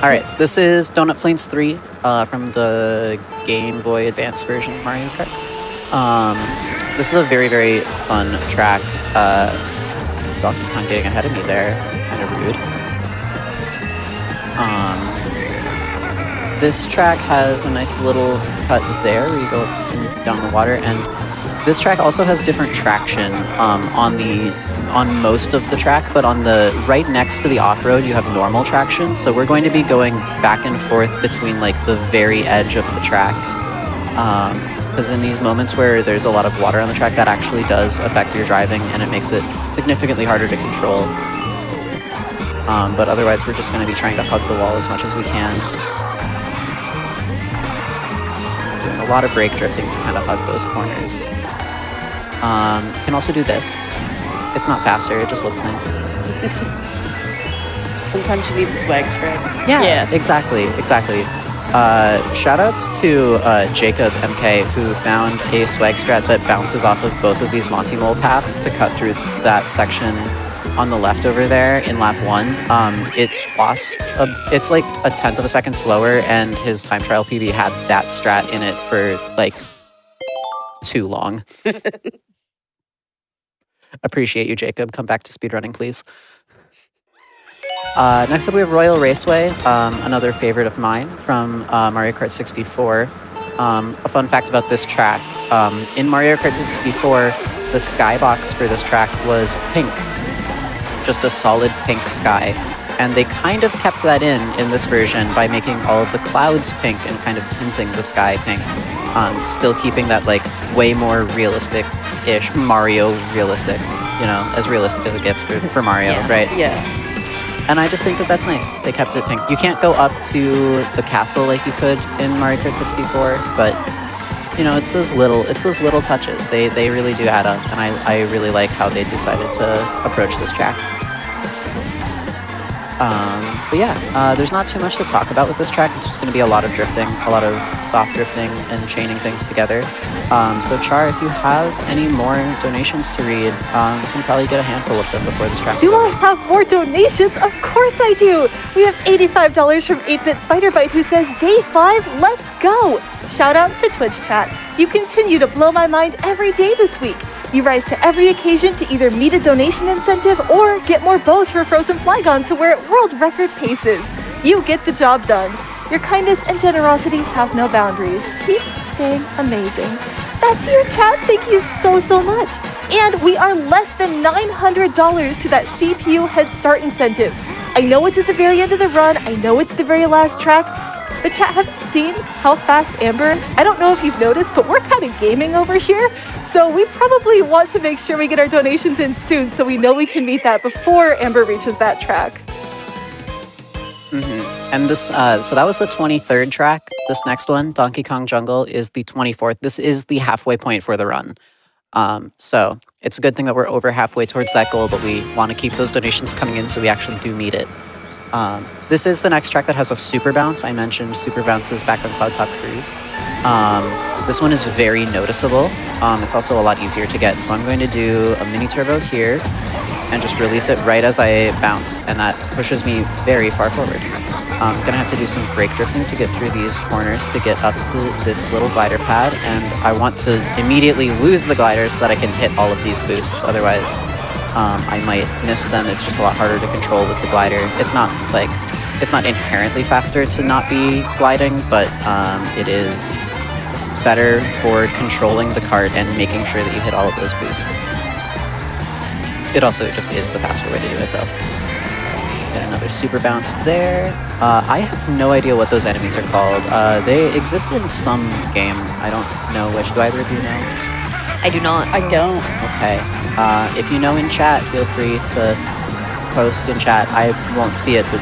All right, this is Donut Plains 3 from the Game Boy Advance version of Mario Kart. This is a very, very fun track. Donkey Kong getting ahead of me there, kind of rude. This track has a nice little cut there where you go down the water, and this track also has different traction on most of the track, but on the right next to the off-road you have normal traction. So we're going to be going back and forth between like the very edge of the track. Because in these moments where there's a lot of water on the track, that actually does affect your driving and it makes it significantly harder to control. But otherwise we're just going to be trying to hug the wall as much as we can. Doing a lot of brake drifting to kind of hug those corners. You can also do this. It's not faster, it just looks nice. Sometimes you need the swag strats. Yeah. Exactly. Shoutouts to Jacob MK, who found a swag strat that bounces off of both of these Monty Mole paths to cut through that section on the left over there in lap 1. It's like a 1/10 of a second slower, and his time trial PB had that strat in it for like too long. Appreciate you, Jacob. Come back to speedrunning, please. Next up, we have Royal Raceway, another favorite of mine from Mario Kart 64. A fun fact about this track, in Mario Kart 64, the skybox for this track was pink. Just a solid pink sky. And they kind of kept that in this version by making all of the clouds pink and kind of tinting the sky pink. Still keeping that like way more realistic-ish, Mario realistic, you know, as realistic as it gets for Mario, right? Yeah. And I just think that that's nice. They kept it pink. You can't go up to the castle like you could in Mario Kart 64, but you know, it's those little touches. They really do add up, and I really like how they decided to approach this track. But yeah, there's not too much to talk about with this track. It's just going to be a lot of drifting, a lot of soft drifting and chaining things together. So Char, if you have any more donations to read, you can probably get a handful of them before this track is Do I over. have more donations? Of course I do. We have $85 from 8-Bit Spiderbite, who says, Day 5, let's go. Shout out to Twitch chat. You continue to blow my mind every day this week. You rise to every occasion to either meet a donation incentive or get more bows for Frozen Flygon to wear at world record paces. You get the job done. Your kindness and generosity have no boundaries. Keep staying amazing. That's your chat. Thank you so much. And we are less than $900 to that CPU Head Start incentive. I know it's at the very end of the run. I know it's the very last track. But chat, have you seen how fast Amber is? I don't know if you've noticed, but we're kind of gaming over here. So we probably want to make sure we get our donations in soon so we know we can meet that before Amber reaches that track. And this, so that was the 23rd track. This next one, Donkey Kong Jungle, is the 24th. This is the halfway point for the run. So it's a good thing that we're over halfway towards that goal, but we want to keep those donations coming in so we actually do meet it. This is the next track that has a super bounce. I mentioned super bounces back on Cloud Top Cruise. This one is very noticeable. It's also a lot easier to get. So I'm going to do a mini turbo here and just release it right as I bounce. And that pushes me very far forward. I'm going to have to do some brake drifting to get through these corners to get up to this little glider pad. And I want to immediately lose the glider so that I can hit all of these boosts. Otherwise, I might miss them. It's just a lot harder to control with the glider. It's not inherently faster to not be gliding, but it is better for controlling the cart and making sure that you hit all of those boosts. It also just is the faster way to do it, though. Get another super bounce there. I have no idea what those enemies are called. They exist in some game. I don't know which. Do either of you know? I do not. I don't. Okay. If you know in chat, feel free to post in chat. I won't see it, but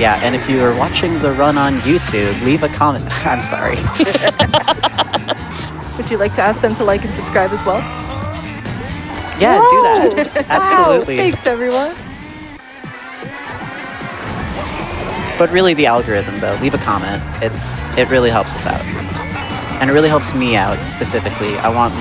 yeah. And if you are watching the run on YouTube, leave a comment. I'm sorry. Would you like to ask them to like and subscribe as well? Yeah, Whoa! do that. Absolutely. Wow, thanks, everyone. But really, the algorithm, though, leave a comment. It really helps us out, and it really helps me out specifically. I want to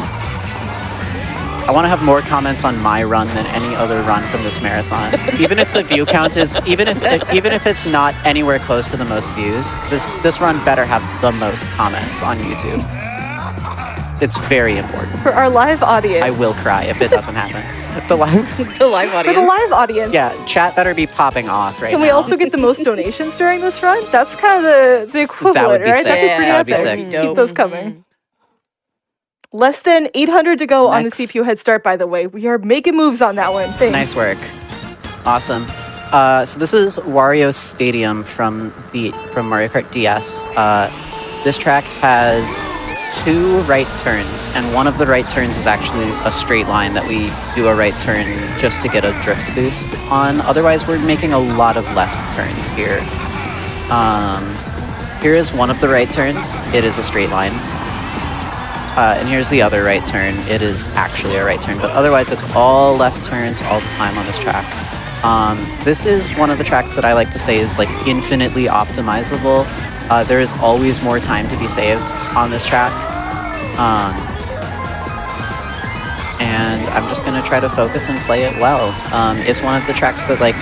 have more comments on my run than any other run from this marathon. Even if the view count is even if it's not anywhere close to the most views, this run better have the most comments on YouTube. It's very important. For our live audience. I will cry if it doesn't happen. The live audience. For the live audience. Yeah, chat better be popping off right now. Can we also get the most donations during this run? That's kind of the equivalent, That would be right? sick. That'd be pretty That would be epic. sick. Keep those coming. Less than 800 to go on the Next. CPU head start, by the way. We are making moves on that one. Thanks. Nice work. Awesome. So this is Wario Stadium from Mario Kart DS. This track has 2 right turns, and one of the right turns is actually a straight line that we do a right turn just to get a drift boost on. Otherwise, we're making a lot of left turns here. Here is one of the right turns. It is a straight line. And here's the other right turn. It is actually a right turn, but otherwise it's all left turns all the time on this track. This is one of the tracks that I like to say is like infinitely optimizable. There is always more time to be saved on this track. And I'm just going to try to focus and play it well. It's one of the tracks that, like,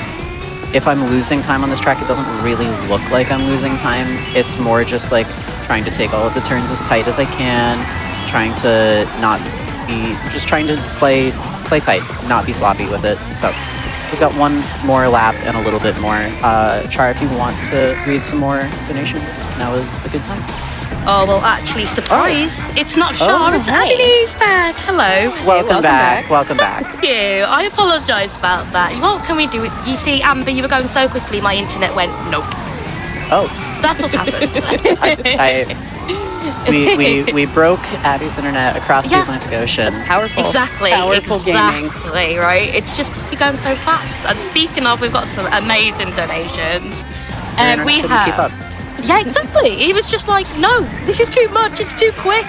if I'm losing time on this track, it doesn't really look like I'm losing time. It's more just like trying to take all of the turns as tight as I can, trying to play tight, not be sloppy with it. So we've got one more lap and a little bit more. Char, if you want to read some more donations, now is a good time. Oh, well, actually, surprise. It's not Char, it's Abbienies back. Hello. Welcome back. Welcome back. Thank you. I apologise about that. What can we do? You see, Amber, you were going so quickly, my internet went, nope. Oh. That's what happens. We broke Abby's internet across the Atlantic Ocean. That's powerful. Exactly. Powerful gaming. Exactly, right? It's just because we're going so fast. And speaking of, we've got some amazing donations. Your We internet couldn't keep have... up. Yeah, exactly. He was just like, no, this is too much. It's too quick.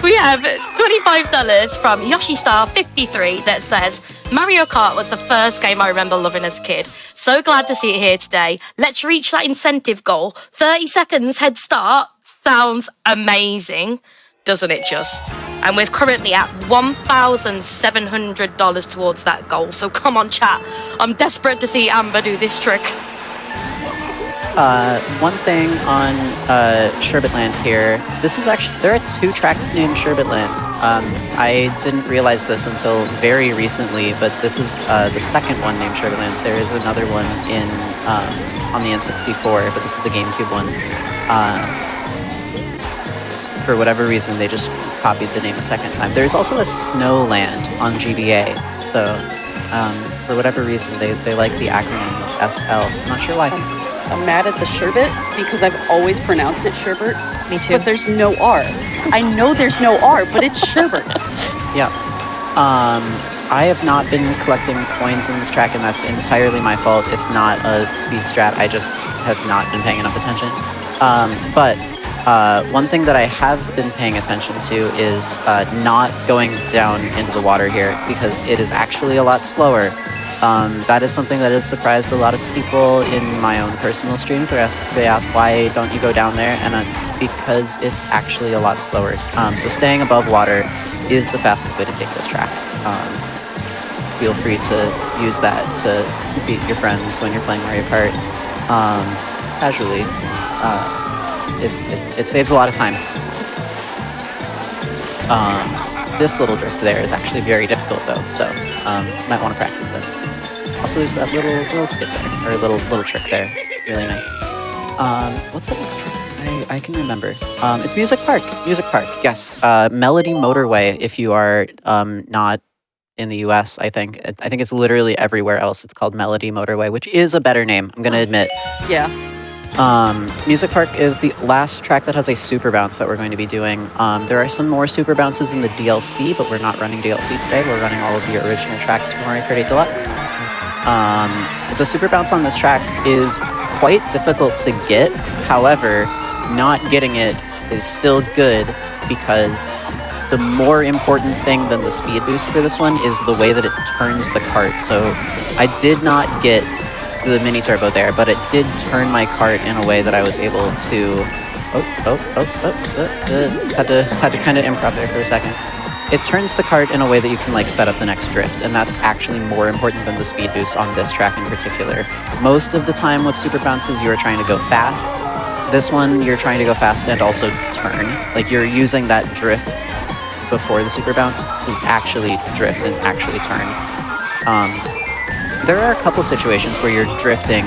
We have $25 from YoshiStar53 that says, Mario Kart was the first game I remember loving as a kid. So glad to see it here today. Let's reach that incentive goal. 30 seconds head start. Sounds amazing, doesn't it just? And we're currently at $1,700 towards that goal. So come on, chat. I'm desperate to see Amber do this trick. One thing on Sherbetland here, this is actually, there are 2 tracks named Sherbetland. I didn't realize this until very recently, but this is the second one named Sherbetland. There is another one on the N64, but this is the GameCube one. For whatever reason, they just copied the name a second time. There's also a Snowland on GBA, so for whatever reason, they like the acronym SL. I'm not sure why. I'm mad at the sherbet because I've always pronounced it sherbet. Me too. But there's no R. I know there's no R, but it's sherbet. Yeah. I have not been collecting coins in this track, and that's entirely my fault. It's not a speed strat. I just have not been paying enough attention. But one thing that I have been paying attention to is not going down into the water here, because it is actually a lot slower. That is something that has surprised a lot of people in my own personal streams. They ask why don't you go down there, and it's because it's actually a lot slower. So staying above water is the fastest way to take this track. Feel free to use that to beat your friends when you're playing Mario Kart casually. It saves a lot of time. This little drift there is actually very difficult though, so might want to practice it. Also, there's that little skip there, or a little trick there. It's really nice. What's that next trick? I can remember. It's Music Park. Music Park. Yes. Melody Motorway. If you are not in the US, I think. I think it's literally everywhere else. It's called Melody Motorway, which is a better name, I'm going to admit. Yeah. Music Park is the last track that has a super bounce that we're going to be doing. There are some more super bounces in the DLC, but we're not running DLC today. We're running all of the original tracks from Mario Kart 8 Deluxe. The super bounce on this track is quite difficult to get. However, not getting it is still good because the more important thing than the speed boost for this one is the way that it turns the cart. So I did not get the mini turbo there, but it did turn my cart in a way that I was able to had to kind of improv there for a second. It turns the cart in a way that you can like set up the next drift, and that's actually more important than the speed boost on this track in particular. Most of the time with super bounces you are trying to go fast. This one you're trying to go fast and also turn. Like you're using that drift before the super bounce to actually drift and actually turn. There are a couple situations where you're drifting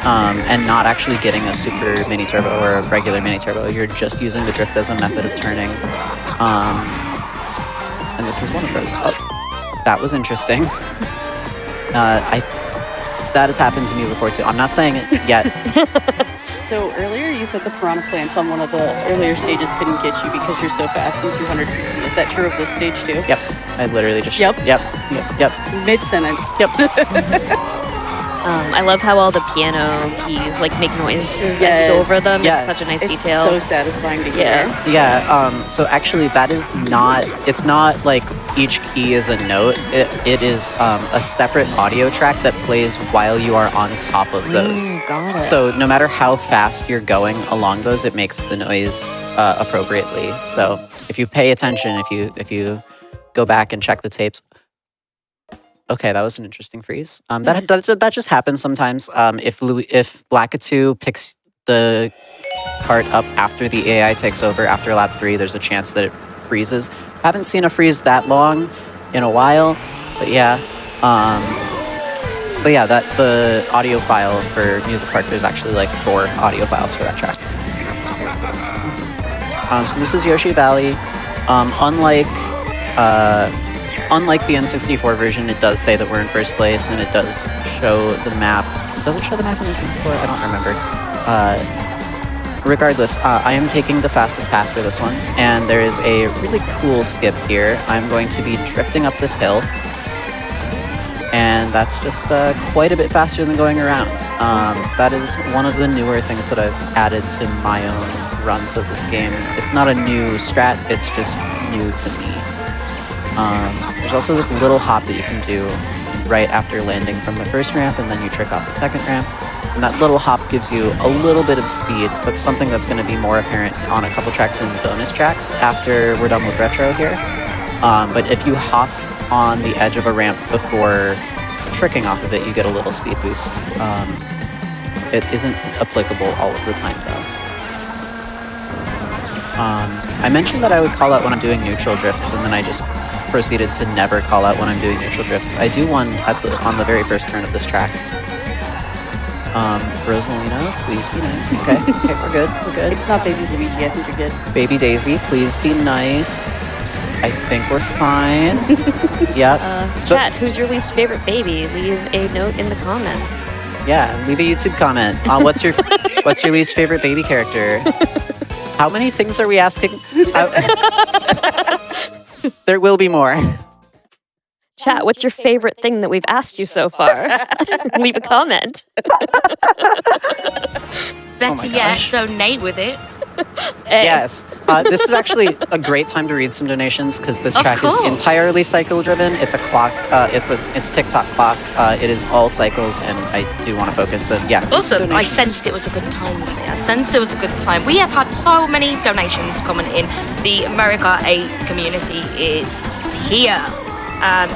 and not actually getting a super mini turbo or a regular mini turbo. You're just using the drift as a method of turning. And this is one of those. Oh, that was interesting. That has happened to me before too. I'm not saying it yet. So earlier you said the piranha plants on one of the earlier stages couldn't get you because you're so fast in 200cc. Is that true of this stage too? Yep. I literally just... Yep. Yes. Yep. Mid-sentence. Yep. I love how all the piano keys like make noises as you Yes. go over them. Yes. It's such a nice It's detail. so satisfying to hear. Yeah, so actually that is not, it's not like each key is a note. It is a separate audio track that plays while you are on top of those. Got it. So no matter how fast you're going along those, it makes the noise appropriately. So if you pay attention, if you go back and check the tapes. Okay, that was an interesting freeze. That just happens sometimes. If Blackatu picks the cart up after the AI takes over after lap 3, there's a chance that it freezes. Haven't seen a freeze that long in a while, but yeah. That the audio file for Music Park, there's actually like 4 audio files for that track. So this is Yoshi Valley. Unlike the N64 version, it does say that we're in first place, and it does show the map. Does it show the map in the N64? I don't remember. Regardless, I am taking the fastest path for this one, and there is a really cool skip here. I'm going to be drifting up this hill, and that's just quite a bit faster than going around. That is one of the newer things that I've added to my own runs of this game. It's not a new strat, it's just new to me. There's also this little hop that you can do right after landing from the first ramp, and then you trick off the second ramp. And that little hop gives you a little bit of speed. That's something that's going to be more apparent on a couple tracks in bonus tracks after we're done with Retro here. But if you hop on the edge of a ramp before tricking off of it, you get a little speed boost. It isn't applicable all of the time, though. I mentioned that I would call out when I'm doing neutral drifts, and then I just proceeded to never call out when I'm doing neutral drifts. I do one on the very first turn of this track. Rosalina, please be nice. Okay, we're good. It's not Baby Luigi, I think you're good. Baby Daisy, please be nice. I think we're fine. Yep. Chat, who's your least favorite baby? Leave a note in the comments. Yeah, leave a YouTube comment. What's your least favorite baby character? How many things are we asking? There will be more. Chat, what's your favorite thing that we've asked you so far? Leave a comment. Better yet, donate with it. Hey. Yes. This is actually a great time to read some donations because this Of track is course. entirely cycle driven. It's a clock. It's TikTok clock. It is all cycles, and I do want to focus. So yeah. Also, I donations. sensed it was a good time this day. I sensed it was a good time. We have had so many donations coming in. The Mario Kart 8 community is here.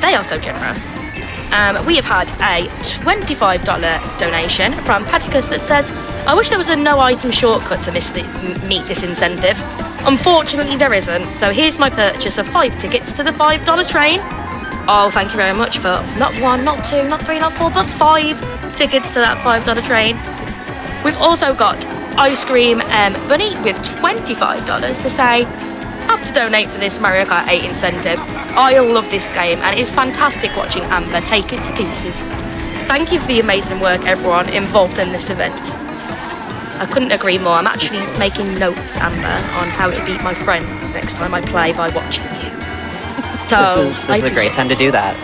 They are so generous. We have had a $25 donation from Paticus that says, I wish there was a no item shortcut to meet this incentive. Unfortunately, there isn't. So here's my purchase of 5 tickets to the $5 train. Oh, thank you very much for not 1, not 2, not 3, not 4, but 5 tickets to that $5 train. We've also got Ice Cream Bunny with $25 to say, have to donate for this Mario Kart 8 incentive. I love this game and it's fantastic watching Amber take it to pieces. Thank you for the amazing work everyone involved in this event. I couldn't agree more. I'm actually making notes, Amber, on how to beat my friends next time I play by watching you. So This is a great time to do that.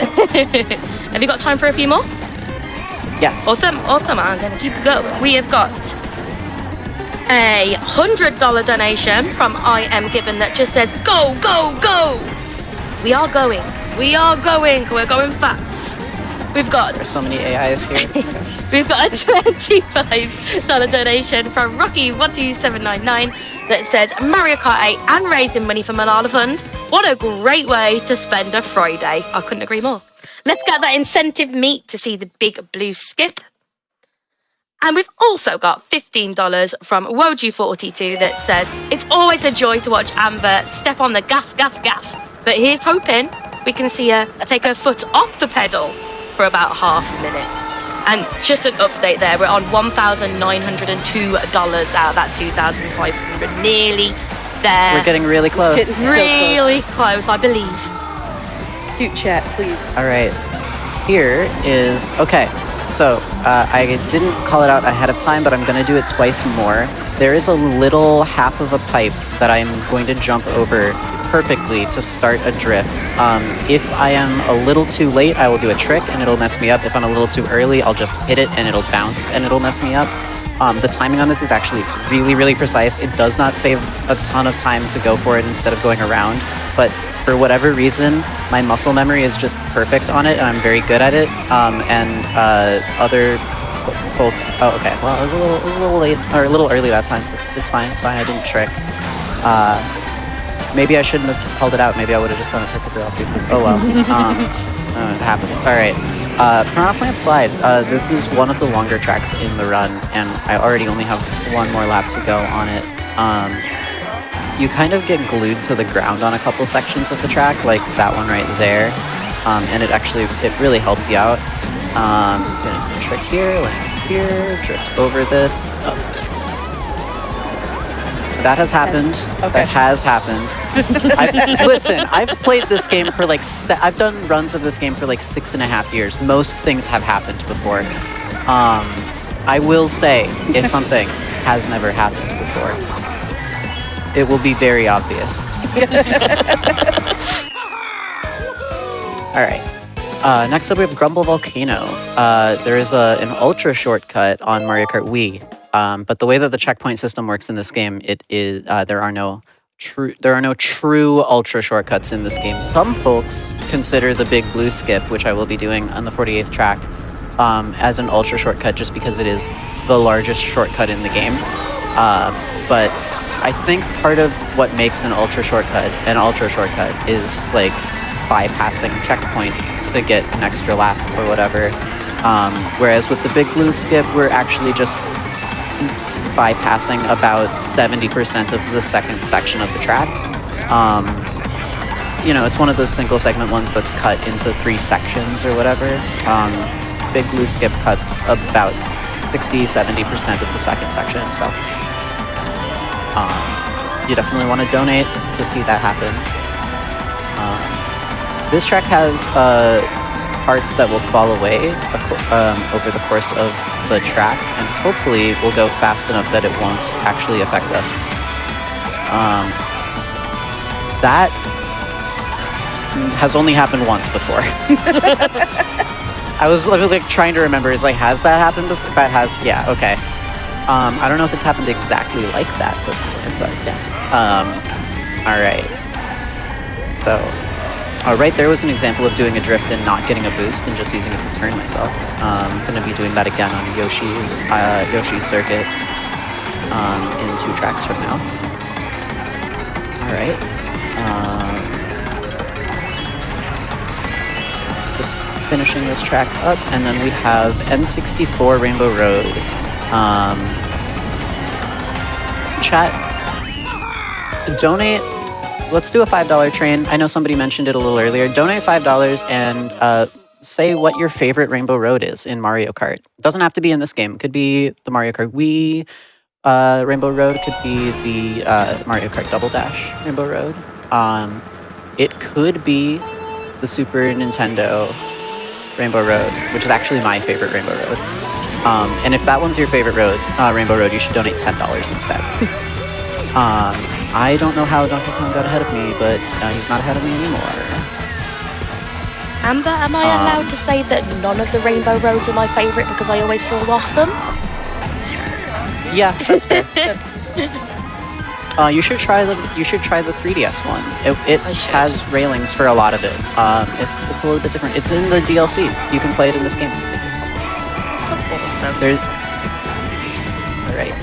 Have you got time for a few more? Yes. Awesome. I'm going to keep going. We have got a $100 donation from I Am Given that just says, go, go, go. We are going. We're going fast. We've got There's so many AIs here. Oh my gosh. We've got a $25 donation from Rocky12799 that says Mario Kart 8 and raising money for Malala Fund. What a great way to spend a Friday. I couldn't agree more. Let's get that incentive meet to see the big blue skip. And we've also got $15 from Woju42 that says, it's always a joy to watch Amber step on the gas. But here's hoping we can see her take her foot off the pedal for about half a minute. And just an update there, we're on $1,902 out of that $2,500. Nearly there. We're getting really close. So really close, I believe. Cute chat, please. All right. Here is, okay. So I didn't call it out ahead of time, but I'm going to do it twice more. There is a little half of a pipe that I'm going to jump over perfectly to start a drift. If I am a little too late, I will do a trick and it'll mess me up. If I'm a little too early, I'll just hit it and it'll bounce and it'll mess me up. The timing on this is actually really precise. It does not save a ton of time to go for it instead of going around, but for whatever reason, my muscle memory is just perfect on it and I'm very good at it. Other folks, oh, okay, well, it was a little late, or a little early that time. It's fine, I didn't trick. Maybe I shouldn't have called it out. Maybe I would have just done it perfectly all 3 times. Oh well. It happens. All right. Piranha Plant Slide. This is one of the longer tracks in the run, and I already only have one more lap to go on it. You kind of get glued to the ground on a couple sections of the track, like that one right there, and it really helps you out. Gonna trick here, land here, drift over this. That has happened. Okay. That has happened. Listen, I've played this game for like, I've done runs of this game for like 6.5 years. Most things have happened before. I will say, if something has never happened before, it will be very obvious. All right. Next up, we have Grumble Volcano. There is an ultra shortcut on Mario Kart Wii. But the way that the checkpoint system works in this game, there are no true ultra shortcuts in this game. Some folks consider the big blue skip, which I will be doing on the 48th track, as an ultra shortcut just because it is the largest shortcut in the game. But I think part of what makes an ultra shortcut is like bypassing checkpoints to get an extra lap or whatever. Whereas with the big blue skip, we're actually just bypassing about 70% of the second section of the track. It's one of those single segment ones that's cut into 3 sections or whatever. Big blue skip cuts about 60-70% of the second section, so you definitely want to donate to see that happen. This track has parts that will fall away over the course of the track, and hopefully will go fast enough that it won't actually affect us. That has only happened once before. I was like trying to remember, has that happened before? That has, yeah, okay. I don't know if it's happened exactly like that before, but yes. All right. So, right there was an example of doing a drift and not getting a boost and just using it to turn myself. I'm going to be doing that again on Yoshi's circuit in 2 tracks from now. All right. Just finishing this track up, and then we have N64 Rainbow Road. Chat, donate. Let's do a $5 train. I know somebody mentioned it a little earlier. Donate $5 and say what your favorite Rainbow Road is in Mario Kart. It doesn't have to be in this game. It could be the Mario Kart Wii Rainbow Road. It could be the Mario Kart Double Dash Rainbow Road. It could be the Super Nintendo Rainbow Road, which is actually my favorite Rainbow Road. And if that one's your favorite road, Rainbow Road, you should donate $10 instead. I don't know how Donkey Kong got ahead of me, but he's not ahead of me anymore. Amber, am I allowed to say that none of the Rainbow Roads are my favourite because I always fall off them? Yeah, that's fair. You should try the 3DS one. It has railings for a lot of it. It's a little bit different. It's in the DLC. You can play it in this game. So awesome. All right.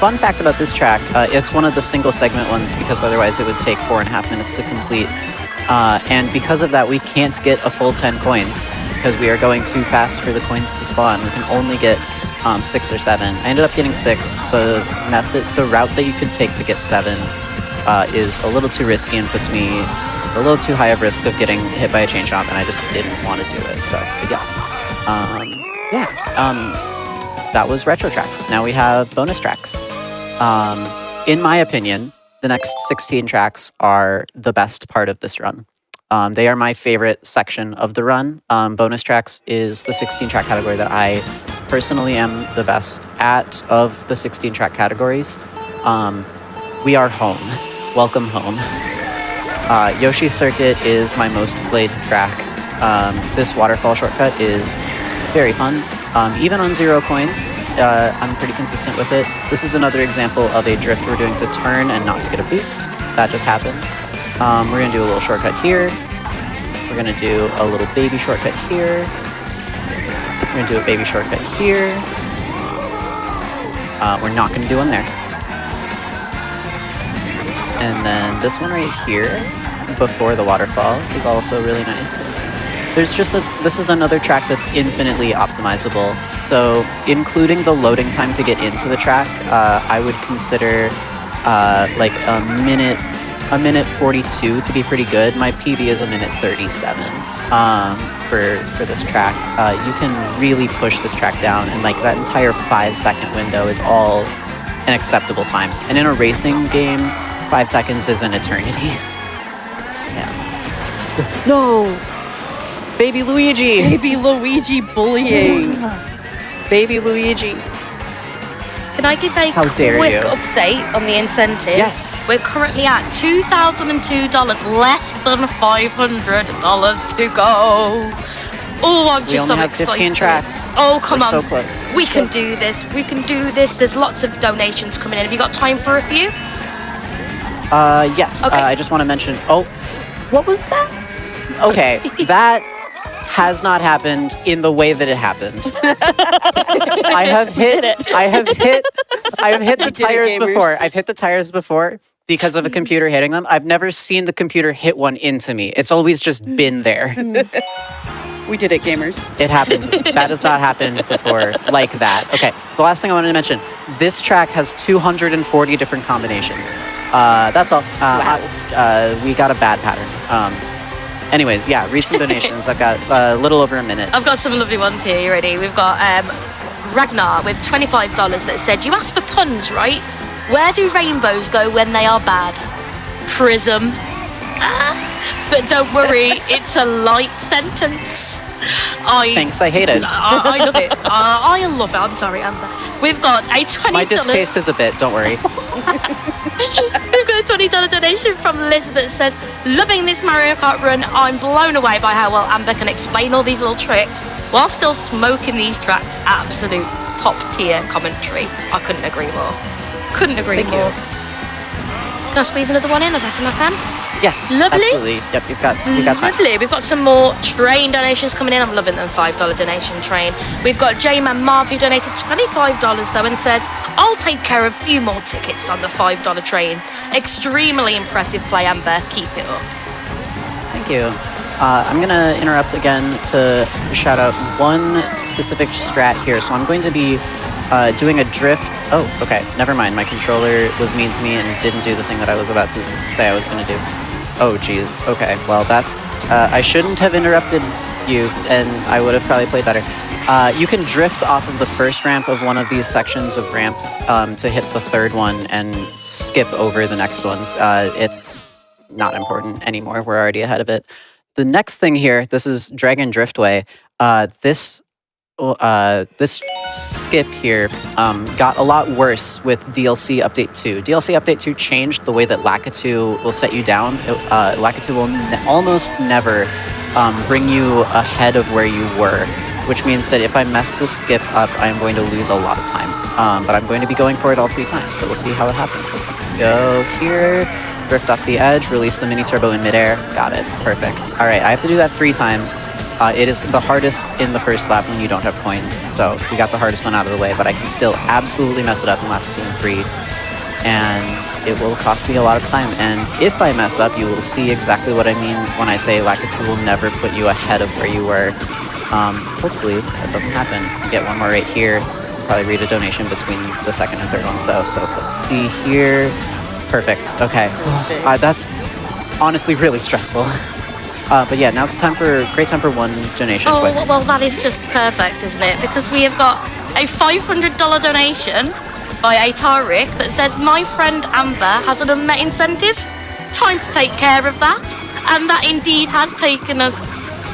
Fun fact about this track: it's one of the single segment ones because otherwise it would take 4.5 minutes to complete. And because of that, we can't get a full 10 coins because we are going too fast for the coins to spawn. We can only get 6 or 7. I ended up getting 6. The route that you could take to get 7 is a little too risky and puts me a little too high of risk of getting hit by a chain chomp, and I just didn't want to do it. So yeah, that was retro tracks. Now we have bonus tracks. In my opinion, the next 16 tracks are the best part of this run. They are my favorite section of the run. Bonus tracks is the 16 track category that I personally am the best at of the 16 track categories. We are home. Welcome home. Yoshi Circuit is my most played track. This waterfall shortcut is very fun. Even on 0 coins, I'm pretty consistent with it. This is another example of a drift we're doing to turn and not to get a boost. That just happened. We're going to do a little shortcut here. We're going to do a little baby shortcut here. We're going to do a baby shortcut here. We're not going to do one there. And then this one right here, before the waterfall, is also really nice. There's just this is another track that's infinitely optimizable. So including the loading time to get into the track, I would consider like a minute 42 to be pretty good. My PB is a minute 37 for this track. You can really push this track down, and like that entire 5-second window is all an acceptable time. And in a racing game, 5 seconds is an eternity. Yeah. No! Baby Luigi! Baby Luigi bullying. Baby Luigi. Can I give a quick update on the incentive? Yes. We're currently at $2,002, less than $500 to go. Oh, I'm just so excited. We only have 15 tracks. Oh, come on. We're so close. We can do this. We can do this. There's lots of donations coming in. Have you got time for a few? Yes. Okay. I just want to mention... Oh, what was that? Okay, that has not happened in the way that it happened. I have hit the tires before. I've hit the tires before because of a computer hitting them. I've never seen the computer hit one into me. It's always just been there. We did it, gamers. It happened. That has not happened before like that. Okay, the last thing I wanted to mention, this track has 240 different combinations. That's all. Wow. We got a bad pattern. Anyways, yeah, recent donations. I've got a little over a minute. I've got some lovely ones here. You ready? We've got Ragnar with $25 that said, "You asked for puns, right? Where do rainbows go when they are bad? Prism." But don't worry, it's a light sentence. Thanks, I hate it. I love it. I love it. I'm sorry, Amber. We've got a $20... My distaste is a bit, don't worry. We've got a $20 donation from Liz that says, "Loving this Mario Kart run. I'm blown away by how well Amber can explain all these little tricks while still smoking these tracks. Absolute top tier commentary." I couldn't agree more. Couldn't agree more. Can I squeeze another one in? I reckon I can. Yes, Lovely. absolutely. Yep, you've got time. Lovely. We've got some more train donations coming in. I'm loving them $5 donation train. We've got J-Man Marv who donated $25 though and says, "I'll take care of a few more tickets on the $5 train. Extremely impressive play, Amber. Keep it up." Thank you. I'm going to interrupt again to shout out one specific strat here. So I'm going to be doing a drift. Oh, okay. Never mind. My controller was mean to me and didn't do the thing that I was about to say I was going to do. Oh, geez. Okay. Well, that's... I shouldn't have interrupted you, and I would have probably played better. You can drift off of the first ramp of one of these sections of ramps to hit the third one and skip over the next ones. It's not important anymore. We're already ahead of it. The next thing here, this is Dragon Driftway. This skip here got a lot worse with DLC Update 2. DLC Update 2 changed the way that Lakitu will set you down. Lakitu will almost never bring you ahead of where you were, which means that if I mess this skip up, I'm going to lose a lot of time. But I'm going to be going for it all 3 times, so we'll see how it happens. Let's go here, drift off the edge, release the mini turbo in midair. Got it, perfect. All right, I have to do that 3 times. It is the hardest in the first lap when you don't have coins, so we got the hardest one out of the way, but I can still absolutely mess it up in laps 2 and 3, and it will cost me a lot of time. And if I mess up, you will see exactly what I mean when I say Lakitu will never put you ahead of where you were. Hopefully that doesn't happen. You get one more right here. Probably read a donation between the second and third ones though, so let's see here. Perfect, okay. That's honestly really stressful. But yeah, now's the time great time for one donation. Oh, quick. well, that is just perfect, isn't it? Because we have got a $500 donation by a Tariq that says, my friend Amber has an unmet incentive. Time to take care of that. And that indeed has taken us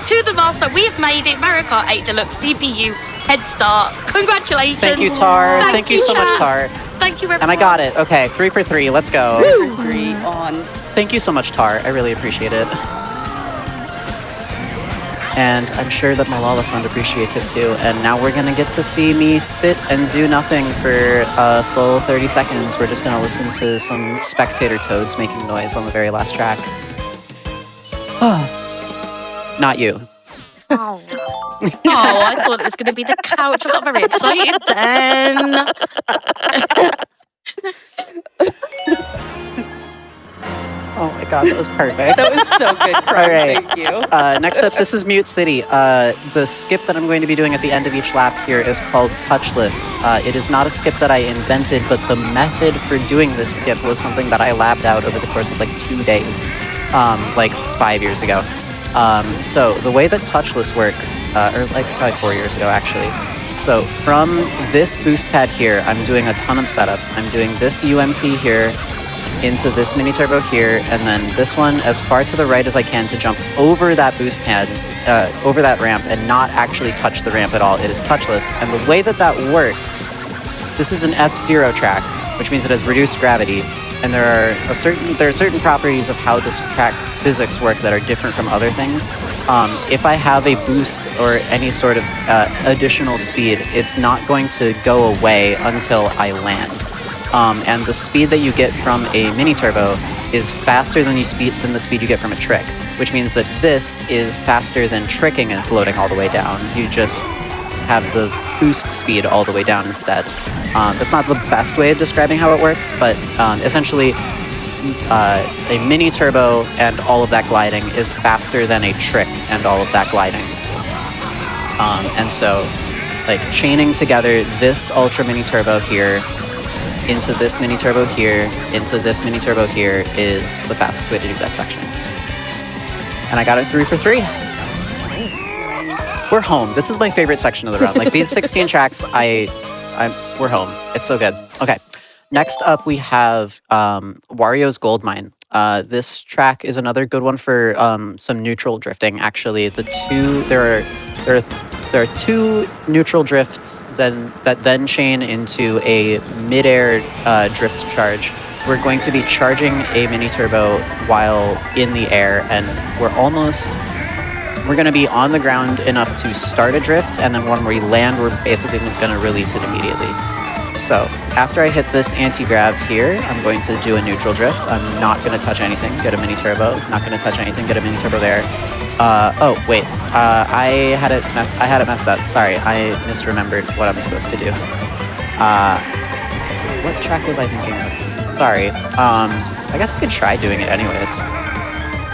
to the milestone. We have made it. Mario Kart 8 Deluxe CPU head start. Congratulations. Thank you, Tar. Thank you so much, chat. Tar. Thank you, everyone. And I got it. Okay, 3 for 3. Let's go. 3 for 3 on. Thank you so much, Tar. I really appreciate it. And I'm sure that Malala Fund appreciates it too. And now we're gonna get to see me sit and do nothing for a full 30 seconds. We're just gonna listen to some spectator toads making noise on the very last track. Not you. Oh, I thought it was going to be the couch. I got very excited then. Oh my god, that was perfect. That was so good, Kart. All right. Thank you. Next up, this is Mute City. The skip that I'm going to be doing at the end of each lap here is called Touchless. It is not a skip that I invented, but the method for doing this skip was something that I labbed out over the course of like 2 days, like 5 years ago. So the way that Touchless works, or like probably 4 years ago actually. So from this boost pad here, I'm doing a ton of setup. I'm doing this UMT here, into this mini turbo here, and then this one as far to the right as I can to jump over that boost pad, over that ramp, and not actually touch the ramp at all. It is touchless, and the way that that works, this is an F-Zero track, which means it has reduced gravity, and there are certain properties of how this track's physics work that are different from other things. If I have a boost or any sort of additional speed, it's not going to go away until I land. And the speed that you get from a mini turbo is faster than the speed you get from a trick, which means that this is faster than tricking and floating all the way down. You just have the boost speed all the way down instead. That's not the best way of describing how it works, but essentially a mini turbo and all of that gliding is faster than a trick and all of that gliding. And so, like, chaining together this ultra mini turbo here into this mini turbo here, into this mini turbo here is the fastest way to do that section. And I got it 3 for 3. Nice. We're home. This is my favorite section of the run. Like these 16 tracks, we're home. It's so good. Okay. Next up we have Wario's Gold Mine. This track is another good one for some neutral drifting. Actually, there are 2 neutral drifts that then chain into a mid-air drift charge. We're going to be charging a mini turbo while in the air, and we're going to be on the ground enough to start a drift, and then when we land, we're basically going to release it immediately. So after I hit this anti-grab here, I'm going to do a neutral drift. I'm not going to touch anything, get a mini turbo. Not going to touch anything, get a mini turbo there. Oh wait, I had it messed up. Sorry, I misremembered what I'm supposed to do. What track was I thinking of? Sorry. I guess we could try doing it anyways.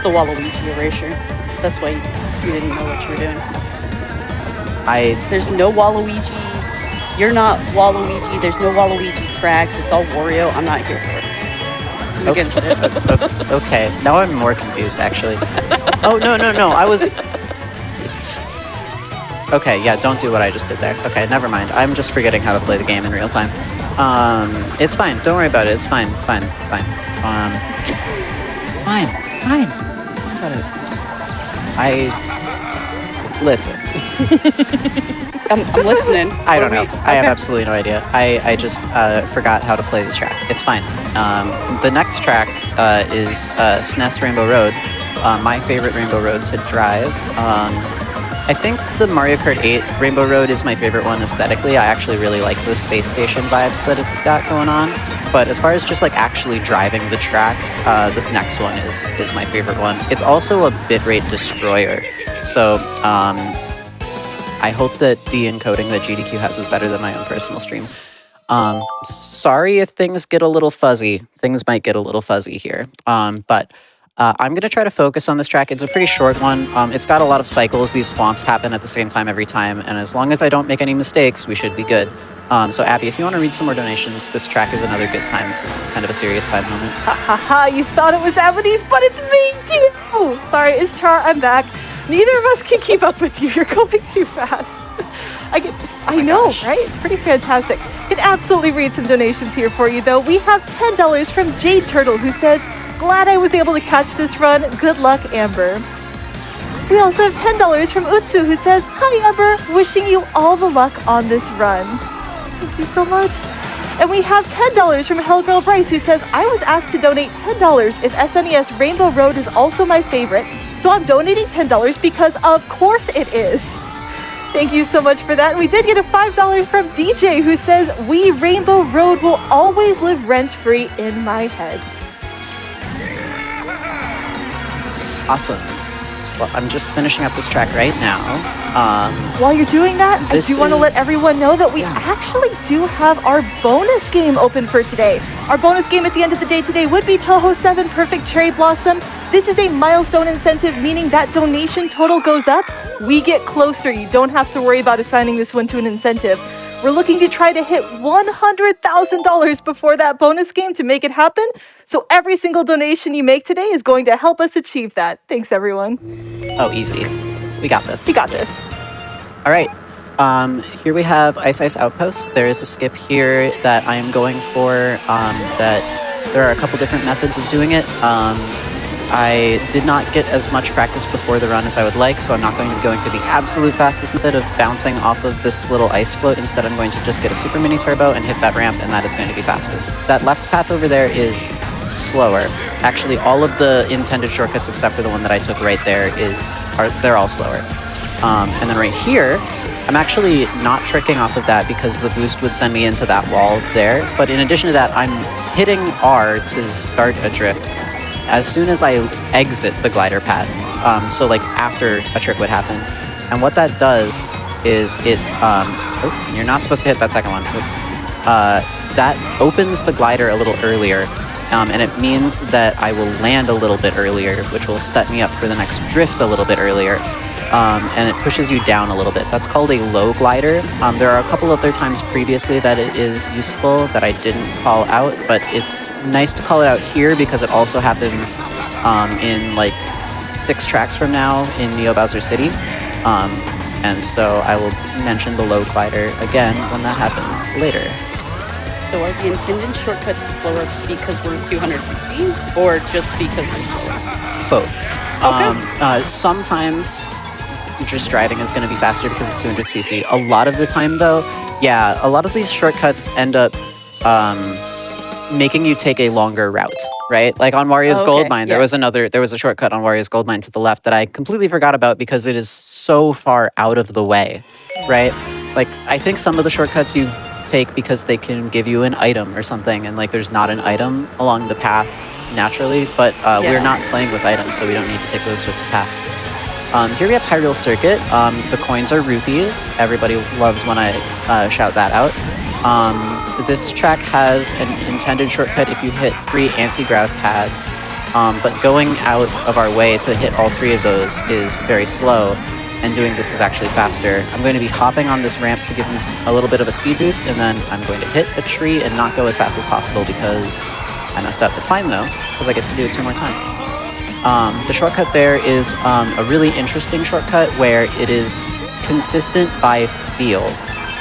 The Waluigi erasure. That's why you didn't know what you were doing. There's no Waluigi. You're not Waluigi. There's no Waluigi tracks. It's all Wario. I'm not here for it. I'm against it. Okay, now I'm more confused actually. Oh, no. I was... Okay, yeah, don't do what I just did there. Okay, never mind. I'm just forgetting how to play the game in real time. It's fine. Don't worry about it. It's fine. It's fine. It's fine. It's fine. It's fine. Don't worry about it. Listen. I'm listening. I don't know. I have absolutely no idea. I just forgot how to play this track. It's fine. The next track is SNES Rainbow Road, my favorite Rainbow Road to drive. I think the Mario Kart 8 Rainbow Road is my favorite one aesthetically. I actually really like the space station vibes that it's got going on. But as far as just like actually driving the track, this next one is my favorite one. It's also a bitrate destroyer. So I hope that the encoding that GDQ has is better than my own personal stream. Sorry if things get a little fuzzy. Things might get a little fuzzy here. But I'm going to try to focus on this track. It's a pretty short one. It's got a lot of cycles. These swamps happen at the same time every time. And as long as I don't make any mistakes, we should be good. So Abby, if you want to read some more donations, this track is another good time. This is kind of a serious time moment. Ha ha ha, you thought it was Abbienies, but it's me too! Sorry, it's Char, I'm back. Neither of us can keep up with you. You're going too fast. I know, gosh. right? It's pretty fantastic. Can absolutely read some donations here for you, though. We have $10 from Jade Turtle, who says, "Glad I was able to catch this run. Good luck, Amber." We also have $10 from Utsu, who says, "Hi, Amber. Wishing you all the luck on this run." Thank you so much. And we have $10 from Hellgirl Bryce, who says, "I was asked to donate $10 if SNES Rainbow Road is also my favorite, so I'm donating $10 because of course it is." Thank you so much for that. And we did get a $5 from DJ, who says, "We Rainbow Road will always live rent-free in my head." Awesome. Well, I'm just finishing up this track right now. While you're doing that, I This do want to let is- everyone know that we actually do have our bonus game open for today. Our bonus game at the end of the day today would be Toho 7 Perfect Cherry Blossom. This is a milestone incentive, meaning that donation total goes up. We get closer. You don't have to worry about assigning this one to an incentive. We're looking to try to hit $100,000 before that bonus game to make it happen. So every single donation you make today is going to help us achieve that. Thanks, everyone. Oh, easy. We got this. We got this. All right. Here we have Ice Outpost. There is a skip here that I am going for. That there are a couple different methods of doing it. I did not get as much practice before the run as I would like, so I'm not going to be going for the absolute fastest method of bouncing off of this little ice float. Instead, I'm going to just get a super mini turbo and hit that ramp, and that is going to be fastest. That left path over there is slower. Actually, all of the intended shortcuts except for the one that I took right there they're all slower. And then right here, I'm actually not tricking off of that because the boost would send me into that wall there. But in addition to that, I'm hitting R to start a drift as soon as I exit the glider pad. So like after a trick would happen. And what that does is it, you're not supposed to hit that second one. Oops. That opens the glider a little earlier. And it means that I will land a little bit earlier, which will set me up for the next drift a little bit earlier. And it pushes you down a little bit. That's called a low glider. There are a couple other times previously that it is useful that I didn't call out, but it's nice to call it out here because it also happens in like 6 tracks from now in Neo Bowser City. And so I will mention the low glider again when that happens later. So are the intended shortcuts slower because we're 260 or just because they're slower? Both. Okay. Sometimes just driving is going to be faster because it's 200cc. A lot of the time, though, yeah, a lot of these shortcuts end up making you take a longer route, right? Like on Wario's Gold Mine, there was a shortcut on Wario's Gold Mine to the left that I completely forgot about because it is so far out of the way, right? Like, I think some of the shortcuts you take because they can give you an item or something, and like there's not an item along the path naturally, but we're not playing with items, so we don't need to take those sorts of paths. Here we have Hyrule Circuit. The coins are rupees. Everybody loves when I shout that out. This track has an intended shortcut if you hit 3 anti-grav pads, but going out of our way to hit all 3 of those is very slow, and doing this is actually faster. I'm going to be hopping on this ramp to give me a little bit of a speed boost, and then I'm going to hit a tree and not go as fast as possible because I messed up. It's fine though, because I get to do it 2 more times. The shortcut there is a really interesting shortcut where it is consistent by feel.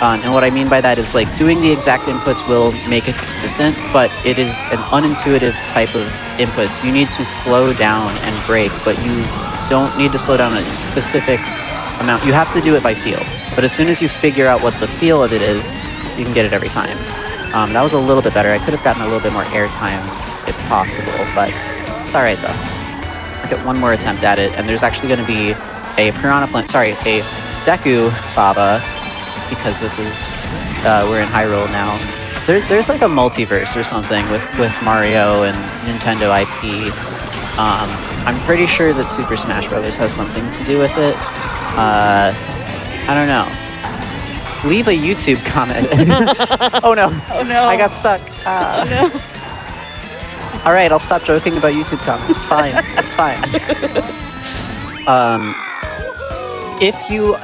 And what I mean by that is like doing the exact inputs will make it consistent, but it is an unintuitive type of inputs. You need to slow down and brake, but you don't need to slow down a specific amount. You have to do it by feel. But as soon as you figure out what the feel of it is, you can get it every time. That was a little bit better. I could have gotten a little bit more airtime if possible, but it's all right though. I'll get one more attempt at it, and there's actually going to be a a Deku Baba, because this is, we're in Hyrule now. There's like a multiverse or something with Mario and Nintendo IP. I'm pretty sure that Super Smash Bros. Has something to do with it. I don't know. Leave a YouTube comment. Oh no. Oh no. I got stuck. Oh no. All right, I'll stop joking about YouTube comments. It's fine. It's fine. If you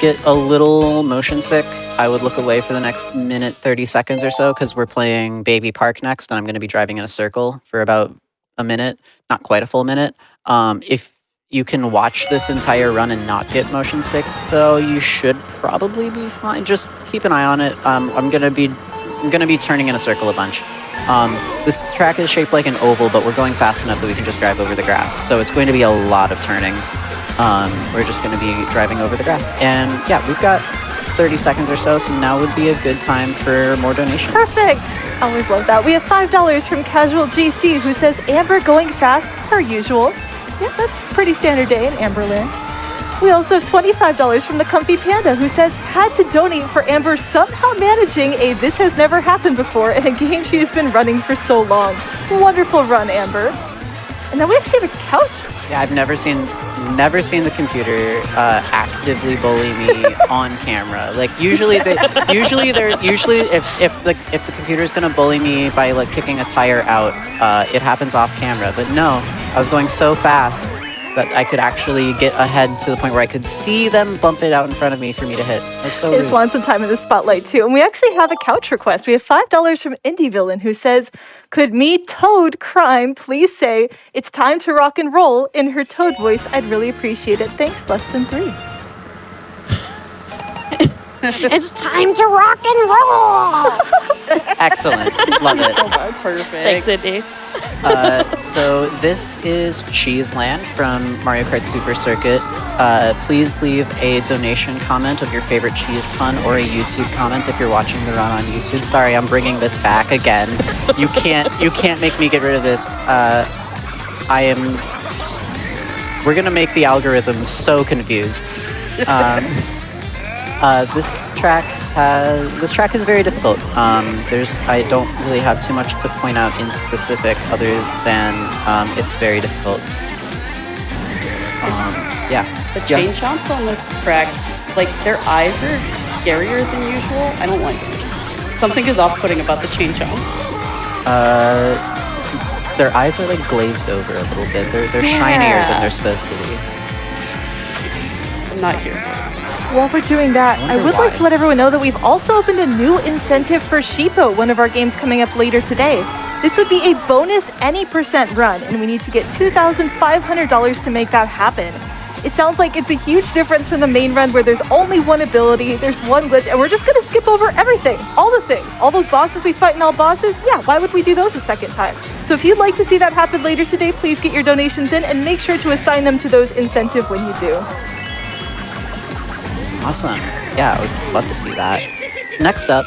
get a little motion sick, I would look away for the next minute, 30 seconds or so, because we're playing Baby Park next, and I'm going to be driving in a circle for about a minute, not quite a full minute. If you can watch this entire run and not get motion sick, though, you should probably be fine. Just keep an eye on it. I'm gonna be turning in a circle a bunch. This track is shaped like an oval, but we're going fast enough that we can just drive over the grass. So it's going to be a lot of turning. We're just going to be driving over the grass. And yeah, we've got 30 seconds or so now would be a good time for more donations. Perfect. Always love that. We have $5 from Casual GC, who says, Amber going fast, per usual. Yeah, that's a pretty standard day in Amberland. We also have $25 from the Comfy Panda, who says, had to donate for Amber somehow managing a this has never happened before in a game she has been running for so long. Wonderful run, Amber. And then we actually have a couch. Yeah, I've never seen the computer actively bully me on camera. Like usually if the computer's gonna bully me by like kicking a tire out, it happens off camera. But no, I was going so fast that I could actually get ahead to the point where I could see them bump it out in front of me for me to hit. That's so I just want some time in the spotlight too. And we actually have a couch request. We have $5 from Indie Villain, who says, could me, Toad Crime, please say, it's time to rock and roll in her Toad voice? I'd really appreciate it. Thanks, less than 3. It's time to rock and roll! Excellent. Love it. So much. Perfect. Thanks, Indy. So this is Cheeseland from Mario Kart Super Circuit. Please leave a donation comment of your favorite cheese pun, or a YouTube comment if you're watching the run on YouTube. Sorry, I'm bringing this back again. You can't make me get rid of this. We're gonna make the algorithm so confused. This track is very difficult. I don't really have too much to point out in specific, other than it's very difficult. Yeah. The chain chomps on this track, like their eyes are scarier than usual. I don't like it. Something is off-putting about the chain chomps. Their eyes are like glazed over a little bit. They're shinier than they're supposed to be. I'm not here. While we're doing that, I would like to let everyone know that we've also opened a new incentive for Sheepo, one of our games coming up later today. This would be a bonus any % run, and we need to get $2,500 to make that happen. It sounds like it's a huge difference from the main run where there's only one ability, there's one glitch, and we're just going to skip over everything, all the things, all those bosses we fight in all bosses. Yeah, why would we do those a second time? So if you'd like to see that happen later today, please get your donations in and make sure to assign them to those incentive when you do. Awesome. Yeah, I would love to see that. Next up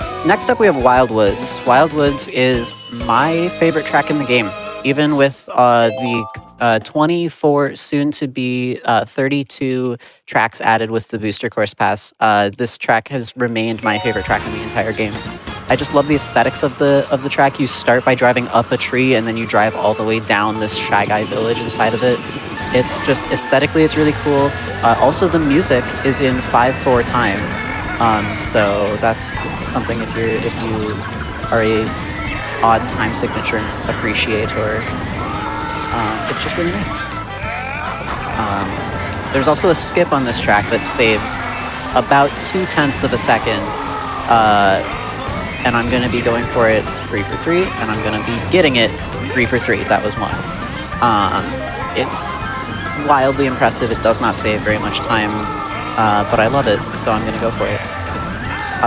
we have Wildwoods. Wildwoods is my favorite track in the game, even with the 24, soon to be 32 tracks added with the Booster Course Pass. This track has remained my favorite track in the entire game. I just love the aesthetics of the track. You start by driving up a tree, and then you drive all the way down this Shy Guy village inside of it. It's just aesthetically, it's really cool. Also, the music is in 5/4 time, so that's something if you are a odd time signature appreciator. It's just really nice. There's also a skip on this track that saves about 0.2 of a second, and I'm going to be going for it 3 for 3, and I'm going to be getting it 3 for 3. That was one. It's wildly impressive. It does not save very much time but I love it, so I'm gonna go for it.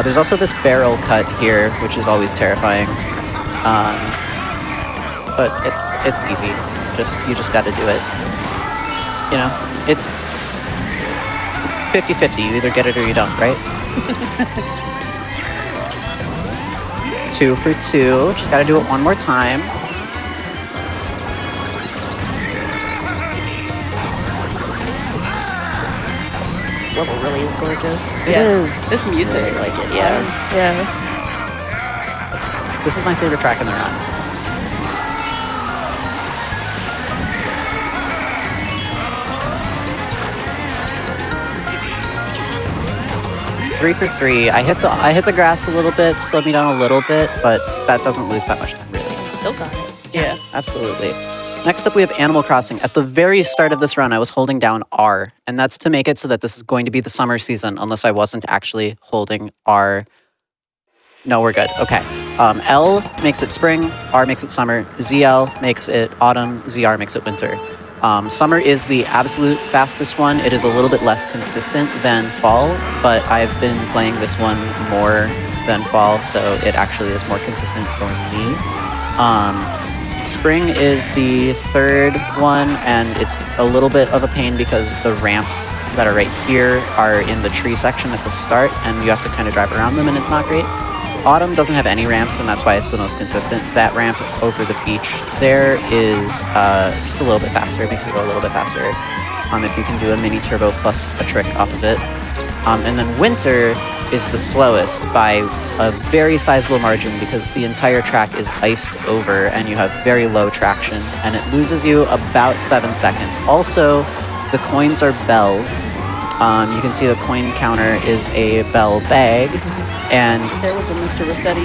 There's also this barrel cut here, which is always terrifying. But it's easy. You just gotta do it. You know, it's 50-50. You either get it or you don't, right? 2 for 2. Just gotta do it one more time. This level really is gorgeous. It is. This music, I like it. Yeah. Yeah. This is my favorite track in the run. Three for 3. I hit the grass a little bit, slowed me down a little bit, but that doesn't lose that much time, really. Still got it. Yeah, absolutely. Next up, we have Animal Crossing. At the very start of this run, I was holding down R, and that's to make it so that this is going to be the summer season, unless I wasn't actually holding R. No, we're good. Okay. L makes it spring, R makes it summer, ZL makes it autumn, ZR makes it winter. Summer is the absolute fastest one. It is a little bit less consistent than fall, but I've been playing this one more than fall, so it actually is more consistent for me. Spring is the third one, and it's a little bit of a pain because the ramps that are right here are in the tree section at the start, and you have to kind of drive around them, and it's not great. Autumn doesn't have any ramps, and that's why it's the most consistent. That ramp over the beach there is just a little bit faster. It makes it go a little bit faster if you can do a mini turbo plus a trick off of it. And then winter is the slowest by a very sizable margin because the entire track is iced over and you have very low traction, and it loses you about 7 seconds. Also, the coins are bells. You can see the coin counter is a bell bag. And There was a Mr. Rossetti.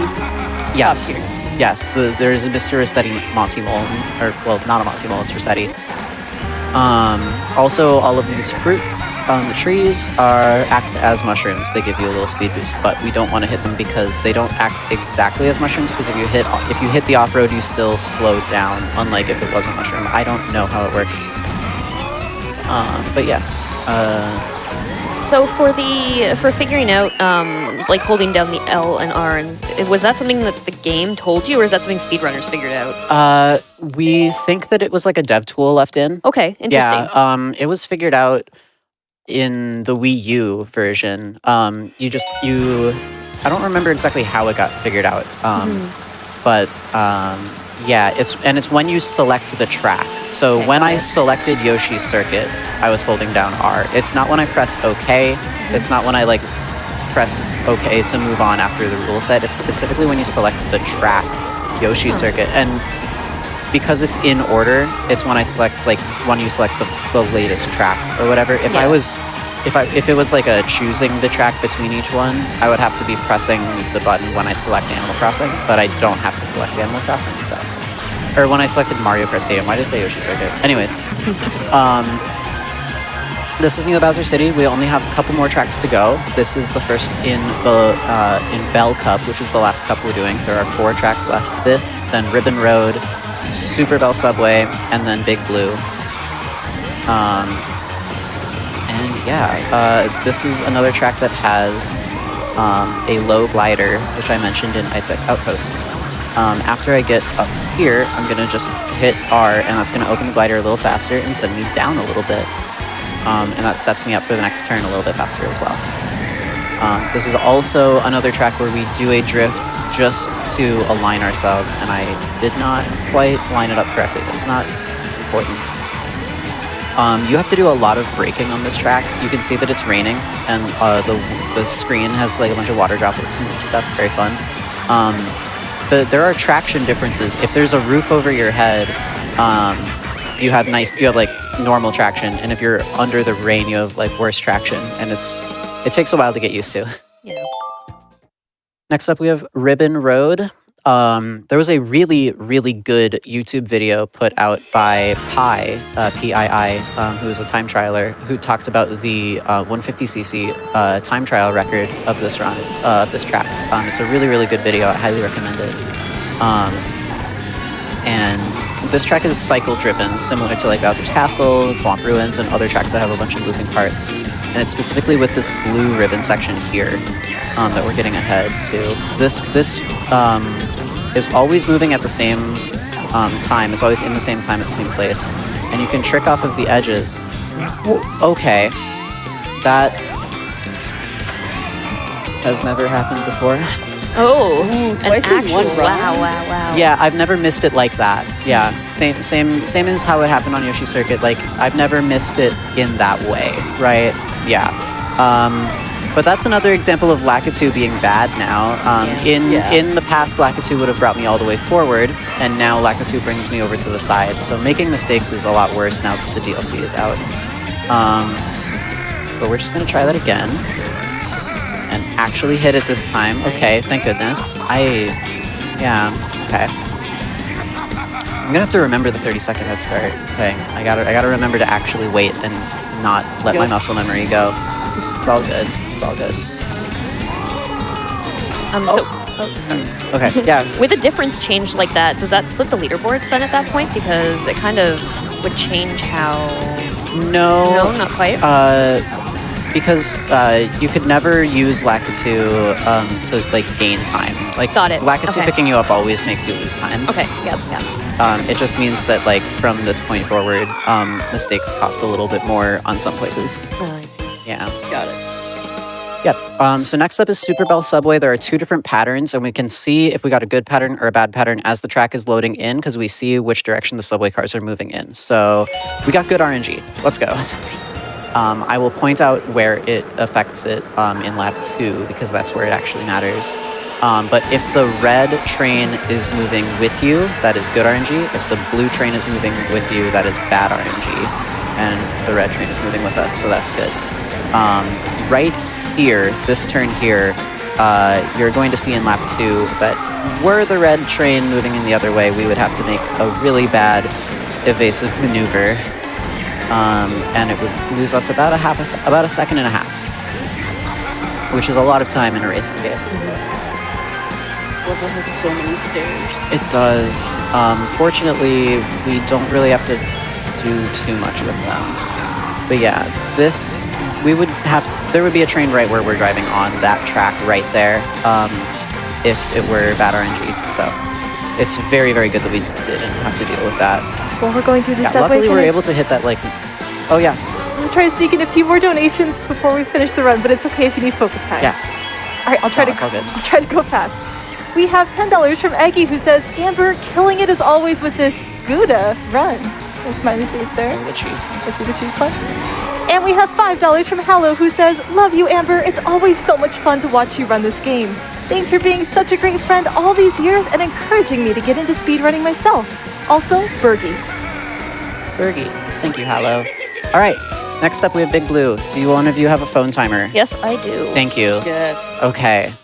yes, there is a Mr. Rossetti Monty Mole, or well, not a Monty Mole, it's Rossetti. Also, all of these fruits on the trees act as mushrooms. They give you a little speed boost, but we don't want to hit them because they don't act exactly as mushrooms. Because if you hit the off-road, you still slow down, unlike if it was a mushroom. I don't know how it works, but yes. So for figuring out like holding down the L and R, was that something that the game told you, or is that something speedrunners figured out? We think that it was like a dev tool left in. Okay, interesting. Yeah, it was figured out in the Wii U version. I don't remember exactly how it got figured out. But yeah, it's when you select the track. So Okay, when got I it. selected Yoshi's Circuit, I was holding down R. It's not when I pressed OK. It's not when I like press OK to move on after the rule set. It's specifically when you select the track, Yoshi's Circuit. And because it's in order, it's when I select when you select the latest track or whatever. If it was like a choosing the track between each one, I would have to be pressing the button when I select Animal Crossing, but I don't have to select Animal Crossing, so. Or when I selected Mario Kart Stadium. Why did I say Yoshi's Circuit? Anyways. This is New Bowser City. We only have a couple more tracks to go. This is the first in Bell Cup, which is the last cup we're doing. There are 4 tracks left. This, then Ribbon Road, Super Bell Subway, and then Big Blue. And yeah, this is another track that has a low glider, which I mentioned in Ice Ice Outpost. After I get up here, I'm going to just hit R, and that's going to open the glider a little faster and send me down a little bit. And that sets me up for the next turn a little bit faster as well. This is also another track where we do a drift just to align ourselves, and I did not quite line it up correctly, but it's not important. You have to do a lot of braking on this track. You can see that it's raining, and the screen has like a bunch of water droplets and stuff. It's very fun. There are traction differences. If there's a roof over your head, you have like normal traction, and if you're under the rain, you have like worse traction, and it takes a while to get used to. Yeah. Next up, we have Ribbon Road. There was a really, really good YouTube video put out by Pi, P-I-I, who is a time trialer, who talked about the 150cc time trial record of this run, this track. It's a really, really good video. I highly recommend it. And this track is cycle driven, similar to like Bowser's Castle, Swamp Ruins, and other tracks that have a bunch of moving parts. And it's specifically with this blue ribbon section here that we're getting ahead to. This is always moving at the same time. It's always in the same time at the same place. And you can trick off of the edges. Okay. That has never happened before. Oh, twice in one run? Wow. Yeah, I've never missed it like that. Yeah, same as how it happened on Yoshi Circuit. Like, I've never missed it in that way, right? Yeah. But that's another example of Lakitu being bad now. In the past, Lakitu would have brought me all the way forward, and now Lakitu brings me over to the side. So making mistakes is a lot worse now that the DLC is out. But we're just gonna try that again. And actually hit it this time. Okay, thank goodness. Yeah, okay. I'm gonna have to remember the 30-second head start thing. I gotta remember to actually wait and not let my muscle memory go. It's all good. It's all good. Sorry. Okay, yeah. With a difference change like that, does that split the leaderboards then at that point? Because it kind of would change how... No, not quite. Because you could never use Lakitu to like gain time. Like, Got it. Lakitu picking you up always makes you lose time. Okay, yeah. It just means that like from this point forward, mistakes cost a little bit more on some places. Oh, I see. Yeah. Got it. Yep. So next up is Super Bell Subway. There are two different patterns, and we can see if we got a good pattern or a bad pattern as the track is loading in, because we see which direction the subway cars are moving in. So we got good RNG. Let's go. I will point out where it affects it in lap 2, because that's where it actually matters. But if the red train is moving with you, that is good RNG. If the blue train is moving with you, that is bad RNG. And the red train is moving with us, so that's good. Right here, this turn here, you're going to see in lap 2 that were the red train moving in the other way, we would have to make a really bad evasive maneuver. And it would lose us about a second and a half, which is a lot of time in a racing game. Level has so many stairs. It does. Fortunately, we don't really have to do too much with them. But yeah, there would be a train right where we're driving on that track right there, if it were bad RNG. So it's very, very good that we didn't have to deal with that. While we're going through the Yeah, subway, luckily we're able to hit that, like, oh yeah, we'll try to sneak in a few more donations before we finish the run, but it's okay if you need focus time. yes. All right, I'll try it's all good. I'll try to go fast. We have $10 from Eggy, who says, Amber, killing it as always with this Gouda run. And smiley face there. The cheese. Let's see the cheese one. And we have $5 from Hallow, who says, love you, Amber. It's always so much fun to watch you run this game. Thanks for being such a great friend all these years and encouraging me to get into speedrunning myself. Also, Bergie. Thank you, Hallow. All right, next up we have Big Blue. Do one of you have a phone timer? Yes, I do. Thank you. Yes. Okay.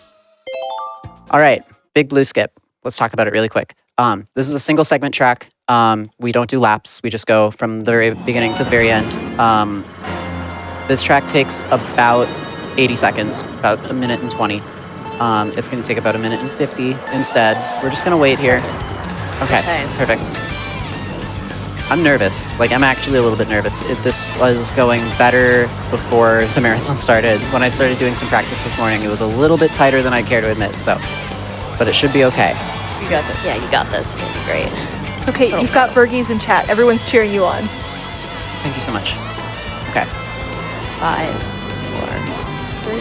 All right, Big Blue skip. Let's talk about it really quick. This is a single segment track. We don't do laps. We just go from the very beginning to the very end. This track takes about 80 seconds, about a minute and 20. It's going to take about a minute and 50 instead. We're just going to wait here. Okay, perfect. I'm nervous. Like, I'm actually a little bit nervous. This was going better before the marathon started. When I started doing some practice this morning, it was a little bit tighter than I'd care to admit, so. But it should be okay. You got this. Yeah, you got this. It'll be great. Okay, you've got Bergie's in chat. Everyone's cheering you on. Thank you so much. Okay. 5, 4, 3,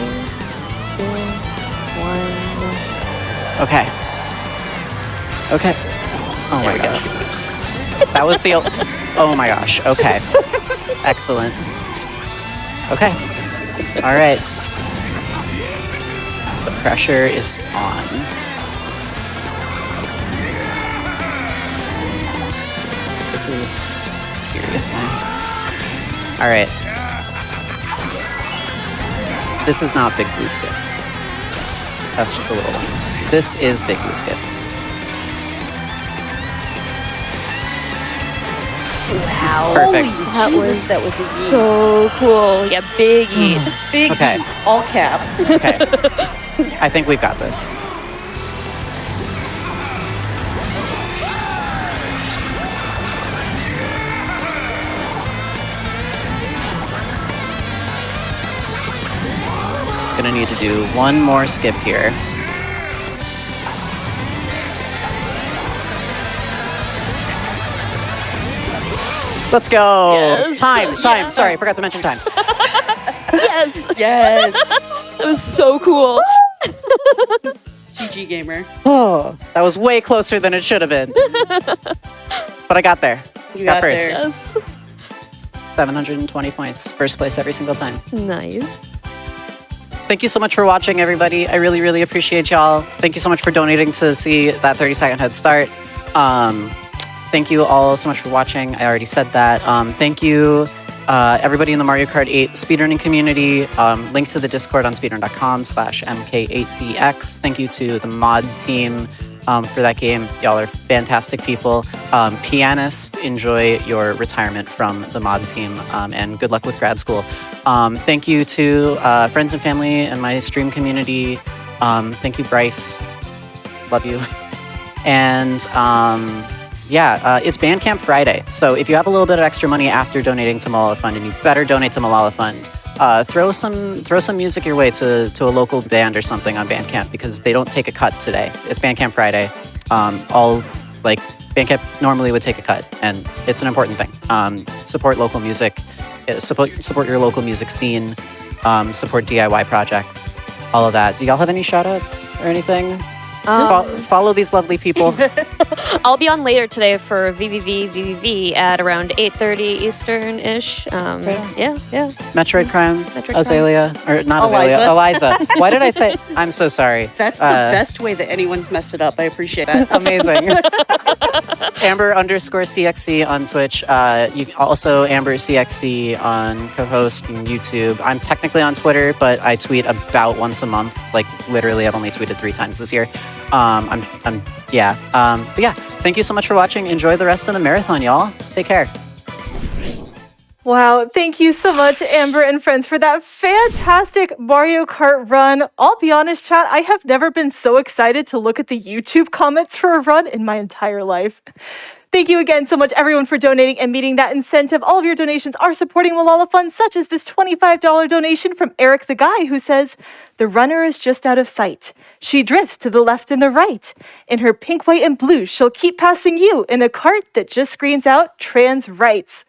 2, 1. Okay. Okay. Oh my gosh. That was the... Oh my gosh. Okay. Excellent. Okay. All right. The pressure is on. This is serious time. All right. This is not Big Blue Skip. That's just a little one. This is Big Blue Skip. Wow. Perfect. That was so cool. Yeah, biggie. Big Okay. all caps. Okay. I think we've got this. gonna need to do one more skip here. Let's go. Yes. Time. Yeah. Sorry, I forgot to mention time. Yes. Yes. That was so cool. GG gamer. Oh, that was way closer than it should have been. But I got there. You got got first. there. Yes. 720 points. First place every single time. Nice. Thank you so much for watching, everybody. I really, really appreciate y'all. Thank you so much for donating to see that 30-second head start. Thank you all so much for watching. I already said that. Thank you, everybody in the Mario Kart 8 speedrunning community. Link to the Discord on speedrun.com/mk8dx. Thank you to the mod team for that game. Y'all are fantastic people. Pianist, enjoy your retirement from the mod team, and good luck with grad school. Thank you to friends and family and my stream community. Thank you, Bryce. Love you. And it's Bandcamp Friday. So if you have a little bit of extra money after donating to Malala Fund, and you better donate to Malala Fund, throw some music your way to a local band or something on Bandcamp, because they don't take a cut today. It's Bandcamp Friday. Bandcamp normally would take a cut, and it's an important thing. Support local music, support your local music scene, support DIY projects, all of that. Do y'all have any shout outs or anything? Follow these lovely people. I'll be on later today for VVV at around 8:30 Eastern-ish. Yeah. Metroid Crime, Metroid Azalea, or not Azalea, Aalaizah. Why did I say? I'm so sorry. That's the best way that anyone's messed it up. I appreciate that. Amazing. Amber_CXC on Twitch. You also Amber CXC on co-host and YouTube. I'm technically on Twitter, but I tweet about once a month. Like literally, I've only tweeted 3 times this year. But yeah, thank you so much for watching. Enjoy the rest of the marathon, y'all. Take care. Wow, thank you so much, Amber and friends, for that fantastic Mario Kart run. I'll be honest, chat, I have never been so excited to look at the YouTube comments for a run in my entire life. Thank you again so much, everyone, for donating and meeting that incentive. All of your donations are supporting Malala Fund, such as this $25 donation from Eric the Guy, who says, "The runner is just out of sight. She drifts to the left and the right. In her pink, white, and blue, she'll keep passing you in a cart that just screams out trans rights."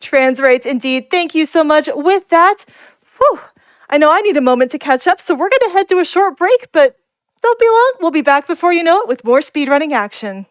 Trans rights, indeed. Thank you so much. With that, I know I need a moment to catch up, so we're going to head to a short break, but don't be long. We'll be back before you know it with more speedrunning action.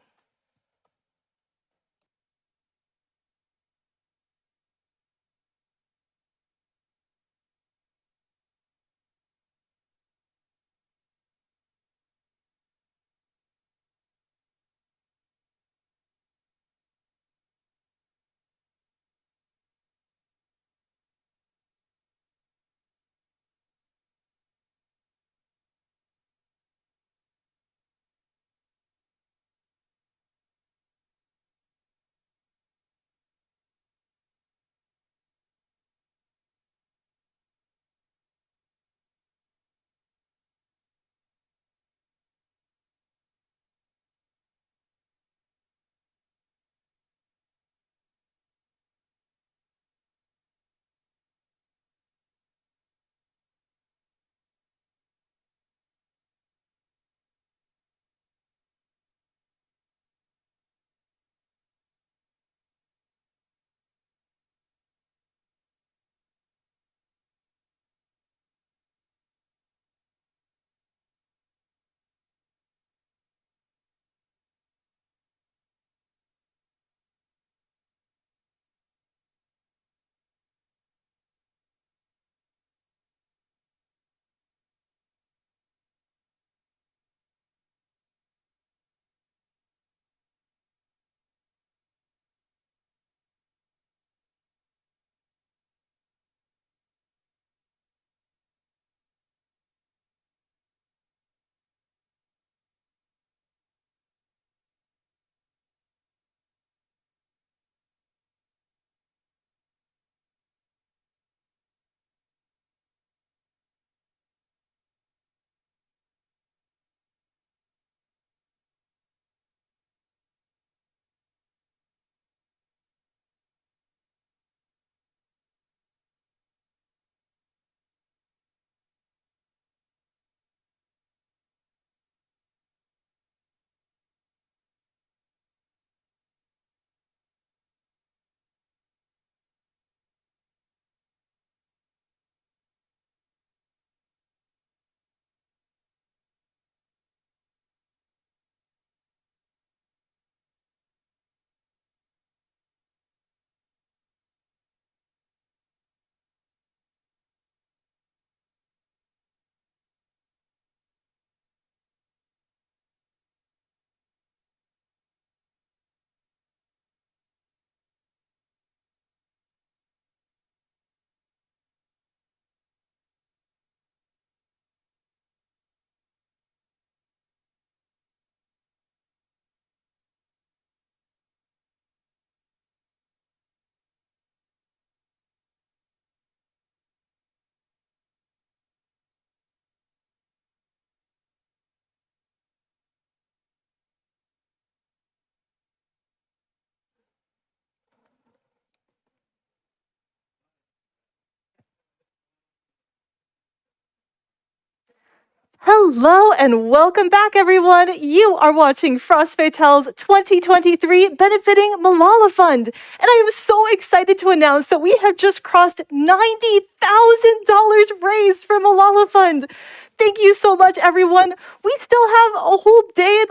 Hello and welcome back, everyone. You are watching Frost Fatale's 2023 benefiting Malala Fund. And I am so excited to announce that we have just crossed $90,000 raised for Malala Fund. Thank you so much, everyone. We still have a whole day,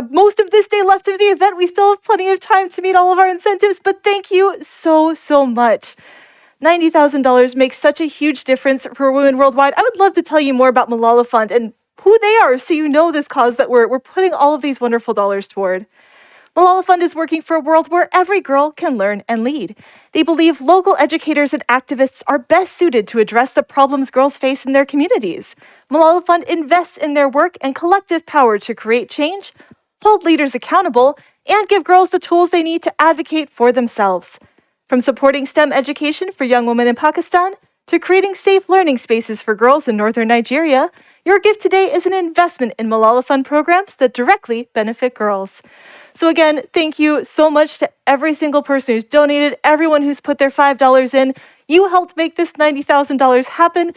most of this day left of the event. We still have plenty of time to meet all of our incentives, but thank you so, so much. $90,000 makes such a huge difference for women worldwide. I would love to tell you more about Malala Fund and who they are so you know this cause that we're putting all of these wonderful dollars toward. Malala Fund is working for a world where every girl can learn and lead. They believe local educators and activists are best suited to address the problems girls face in their communities. Malala Fund invests in their work and collective power to create change, hold leaders accountable, and give girls the tools they need to advocate for themselves. From supporting STEM education for young women in Pakistan to creating safe learning spaces for girls in northern Nigeria, your gift today is an investment in Malala Fund programs that directly benefit girls. So again, thank you so much to every single person who's donated, everyone who's put their $5 in. You helped make this $90,000 happen,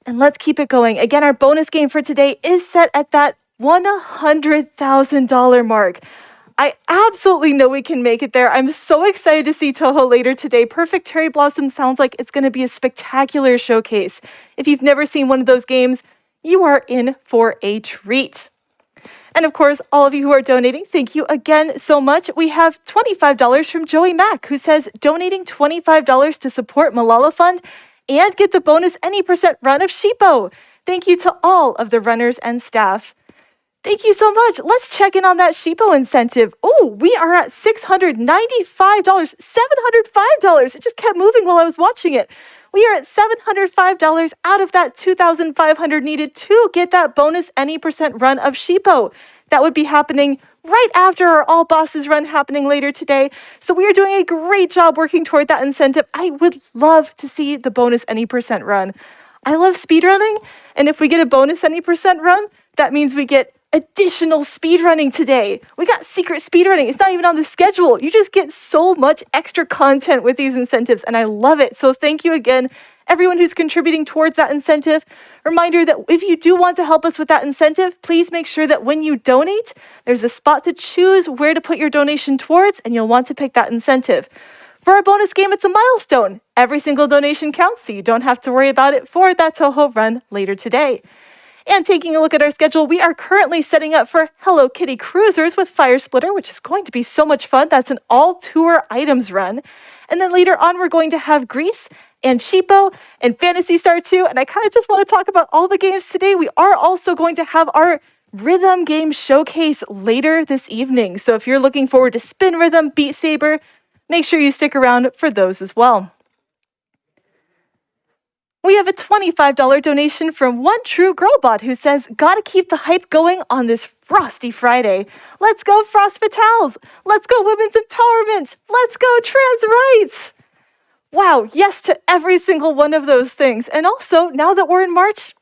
and let's keep it going. Again, our bonus game for today is set at that $100,000 mark. I absolutely know we can make it there. I'm so excited to see Toho later today. Perfect Cherry Blossom sounds like it's going to be a spectacular showcase. If you've never seen one of those games, you are in for a treat. And of course, all of you who are donating, thank you again so much. We have $25 from Joey Mack, who says donating $25 to support Malala Fund and get the bonus any % run of Sheepo. Thank you to all of the runners and staff. Thank you so much. Let's check in on that Sheepo incentive. Oh, we are at $695, $705. It just kept moving while I was watching it. We are at $705 out of that $2,500 needed to get that bonus any % run of Sheepo. That would be happening right after our All Bosses run happening later today. So we are doing a great job working toward that incentive. I would love to see the bonus any % run. I love speedrunning, and if we get a bonus any % run, that means we get additional speedrunning today. We got secret speedrunning. It's not even on the schedule. You just get so much extra content with these incentives, and I love it. So thank you again, everyone who's contributing towards that incentive. Reminder that if you do want to help us with that incentive, please make sure that when you donate, there's a spot to choose where to put your donation towards, and you'll want to pick that incentive. For our bonus game, it's a milestone. Every single donation counts, so you don't have to worry about it for that Toho run later today. And taking a look at our schedule, we are currently setting up for Hello Kitty Cruisers with Fire Splitter, which is going to be so much fun. That's an all-tour items run. And then later on, we're going to have Grease and Sheepo and Phantasy Star 2. And I kind of just want to talk about all the games today. We are also going to have our Rhythm Game Showcase later this evening. So if you're looking forward to Spin Rhythm, Beat Saber, make sure you stick around for those as well. We have a $25 donation from One True Girlbot who says, gotta keep the hype going on this frosty Friday. Let's go Frost Fatales. Let's go women's empowerment. Let's go trans rights. Wow, yes to every single one of those things. And also, now that we're in March,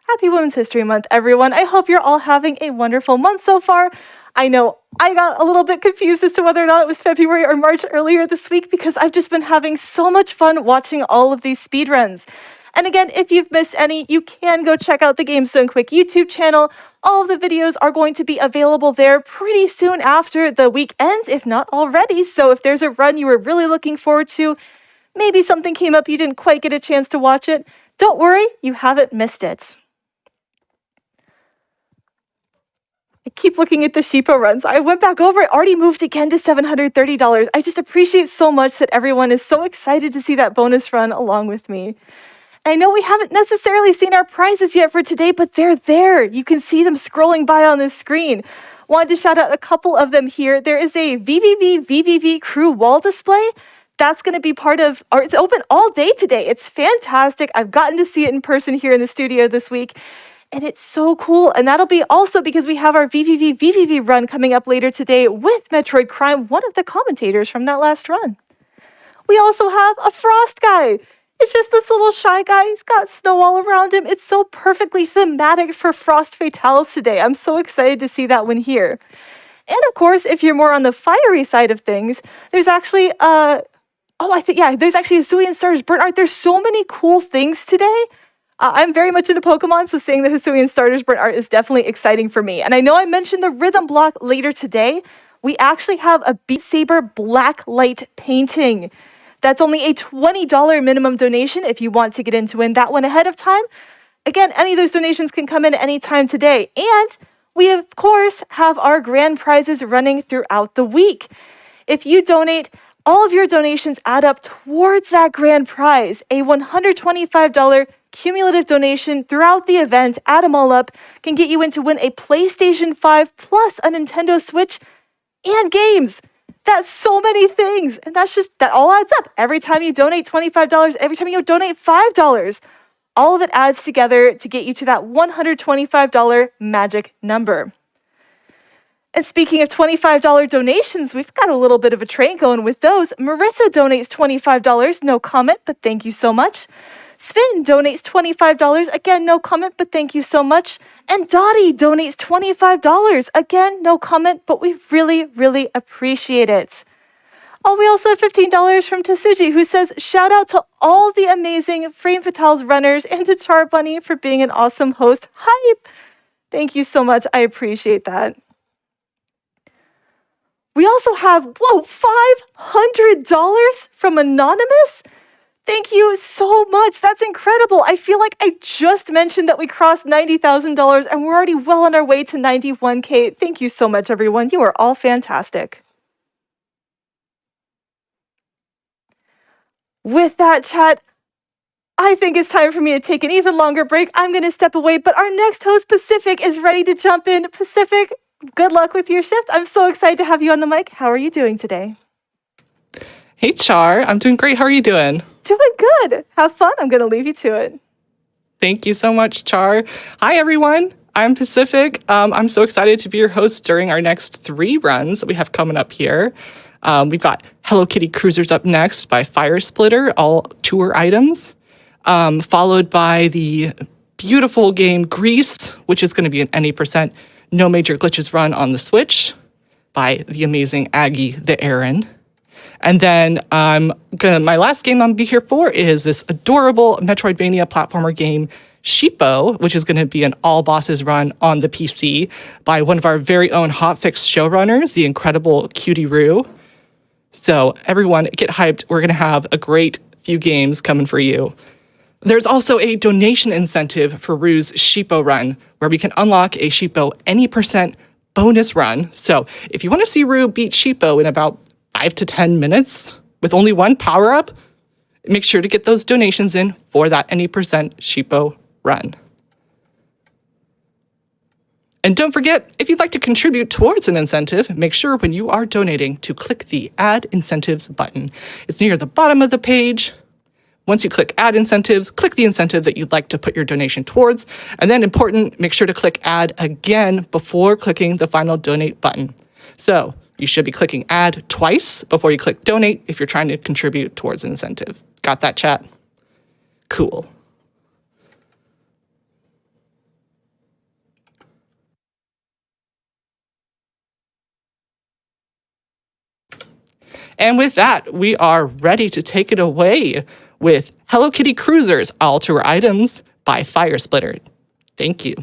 happy Women's History Month, everyone. I hope you're all having a wonderful month so far. I know I got a little bit confused as to whether or not it was February or March earlier this week because I've just been having so much fun watching all of these speedruns. And again, if you've missed any, you can go check out the Games Done Quick YouTube channel. All of the videos are going to be available there pretty soon after the week ends, if not already. So if there's a run you were really looking forward to, maybe something came up you didn't quite get a chance to watch it, don't worry, you haven't missed it. I keep looking at the Sheepo runs. I went back over it, already moved again to $730. I just appreciate so much that everyone is so excited to see that bonus run along with me. I know we haven't necessarily seen our prizes yet for today, but they're there. You can see them scrolling by on this screen. Wanted to shout out a couple of them here. There is a VVV crew wall display. That's going to be part of, or it's open all day today. It's fantastic. I've gotten to see it in person here in the studio this week, and it's so cool. And that'll be also because we have our VVV run coming up later today with Metroid Crime, one of the commentators from that last run. We also have a Frost guy. It's just this little shy guy. He's got snow all around him. It's so perfectly thematic for Frost Fatales today. I'm so excited to see that one here. And of course, if you're more on the fiery side of things, there's actually there's actually a Sui and Stars burnt art. There's so many cool things today. I'm very much into Pokemon, so seeing the Hisuian starters burn art is definitely exciting for me. And I know I mentioned the rhythm block later today. We actually have a Beat Saber black light painting. That's only a $20 minimum donation if you want to get in to win that one ahead of time. Again, any of those donations can come in anytime today. And we, of course, have our grand prizes running throughout the week. If you donate, all of your donations add up towards that grand prize. A $125 cumulative donation throughout the event, add them all up, can get you in to win a PlayStation 5 plus a Nintendo Switch and games. That's so many things. And that all adds up. Every time you donate $25, every time you donate $5, all of it adds together to get you to that $125 magic number. And speaking of $25 donations, we've got a little bit of a train going with those. Marissa donates $25, no comment, but thank you so much. Sven donates $25, again, no comment, but thank you so much. And Dottie donates $25, again, no comment, but we really, really appreciate it. Oh, we also have $15 from Tasuji, who says, shout out to all the amazing Frame Fatales runners and to Char Bunny for being an awesome host. Hype! Thank you so much. I appreciate that. We also have, $500 from Anonymous? Thank you so much. That's incredible. I feel like I just mentioned that we crossed $90,000 and we're already well on our way to 91K. Thank you so much, everyone. You are all fantastic. With that, chat, I think it's time for me to take an even longer break. I'm going to step away, but our next host, Pacific, is ready to jump in. Pacific, good luck with your shift. I'm so excited to have you on the mic. How are you doing today? Hey, Char. I'm doing great. How are you doing? Doing good. Have fun. I'm going to leave you to it. Thank you so much, Char. Hi, everyone. I'm Pacific. I'm so excited to be your host during our next 3 runs that we have coming up here. We've got Hello Kitty Cruisers up next by Fire Splitter, all tour items, followed by the beautiful game Grease, which is going to be an any percent no major glitches run on the Switch by the amazing Aggie the Aaron. And then my last game I'm going to be here for is this adorable Metroidvania platformer game, Sheepo, which is going to be an all bosses run on the PC by one of our very own hotfix showrunners, the incredible Cutie Roo. So everyone, get hyped. We're going to have a great few games coming for you. There's also a donation incentive for Roo's Sheepo run, where we can unlock a Sheepo any percent bonus run. So if you want to see Roo beat Sheepo in about 5 to 10 minutes with only one power-up, make sure to get those donations in for that any percent Sheepo run. And don't forget, if you'd like to contribute towards an incentive, make sure when you are donating to click the Add Incentives button. It's near the bottom of the page. Once you click Add Incentives, click the incentive that you'd like to put your donation towards. And then important, make sure to click Add again before clicking the final Donate button. So you should be clicking Add twice before you click Donate if you're trying to contribute towards an incentive. Got that, chat? Cool. And with that, we are ready to take it away with Hello Kitty Cruisers, all tour items by Fire Splitter. Thank you.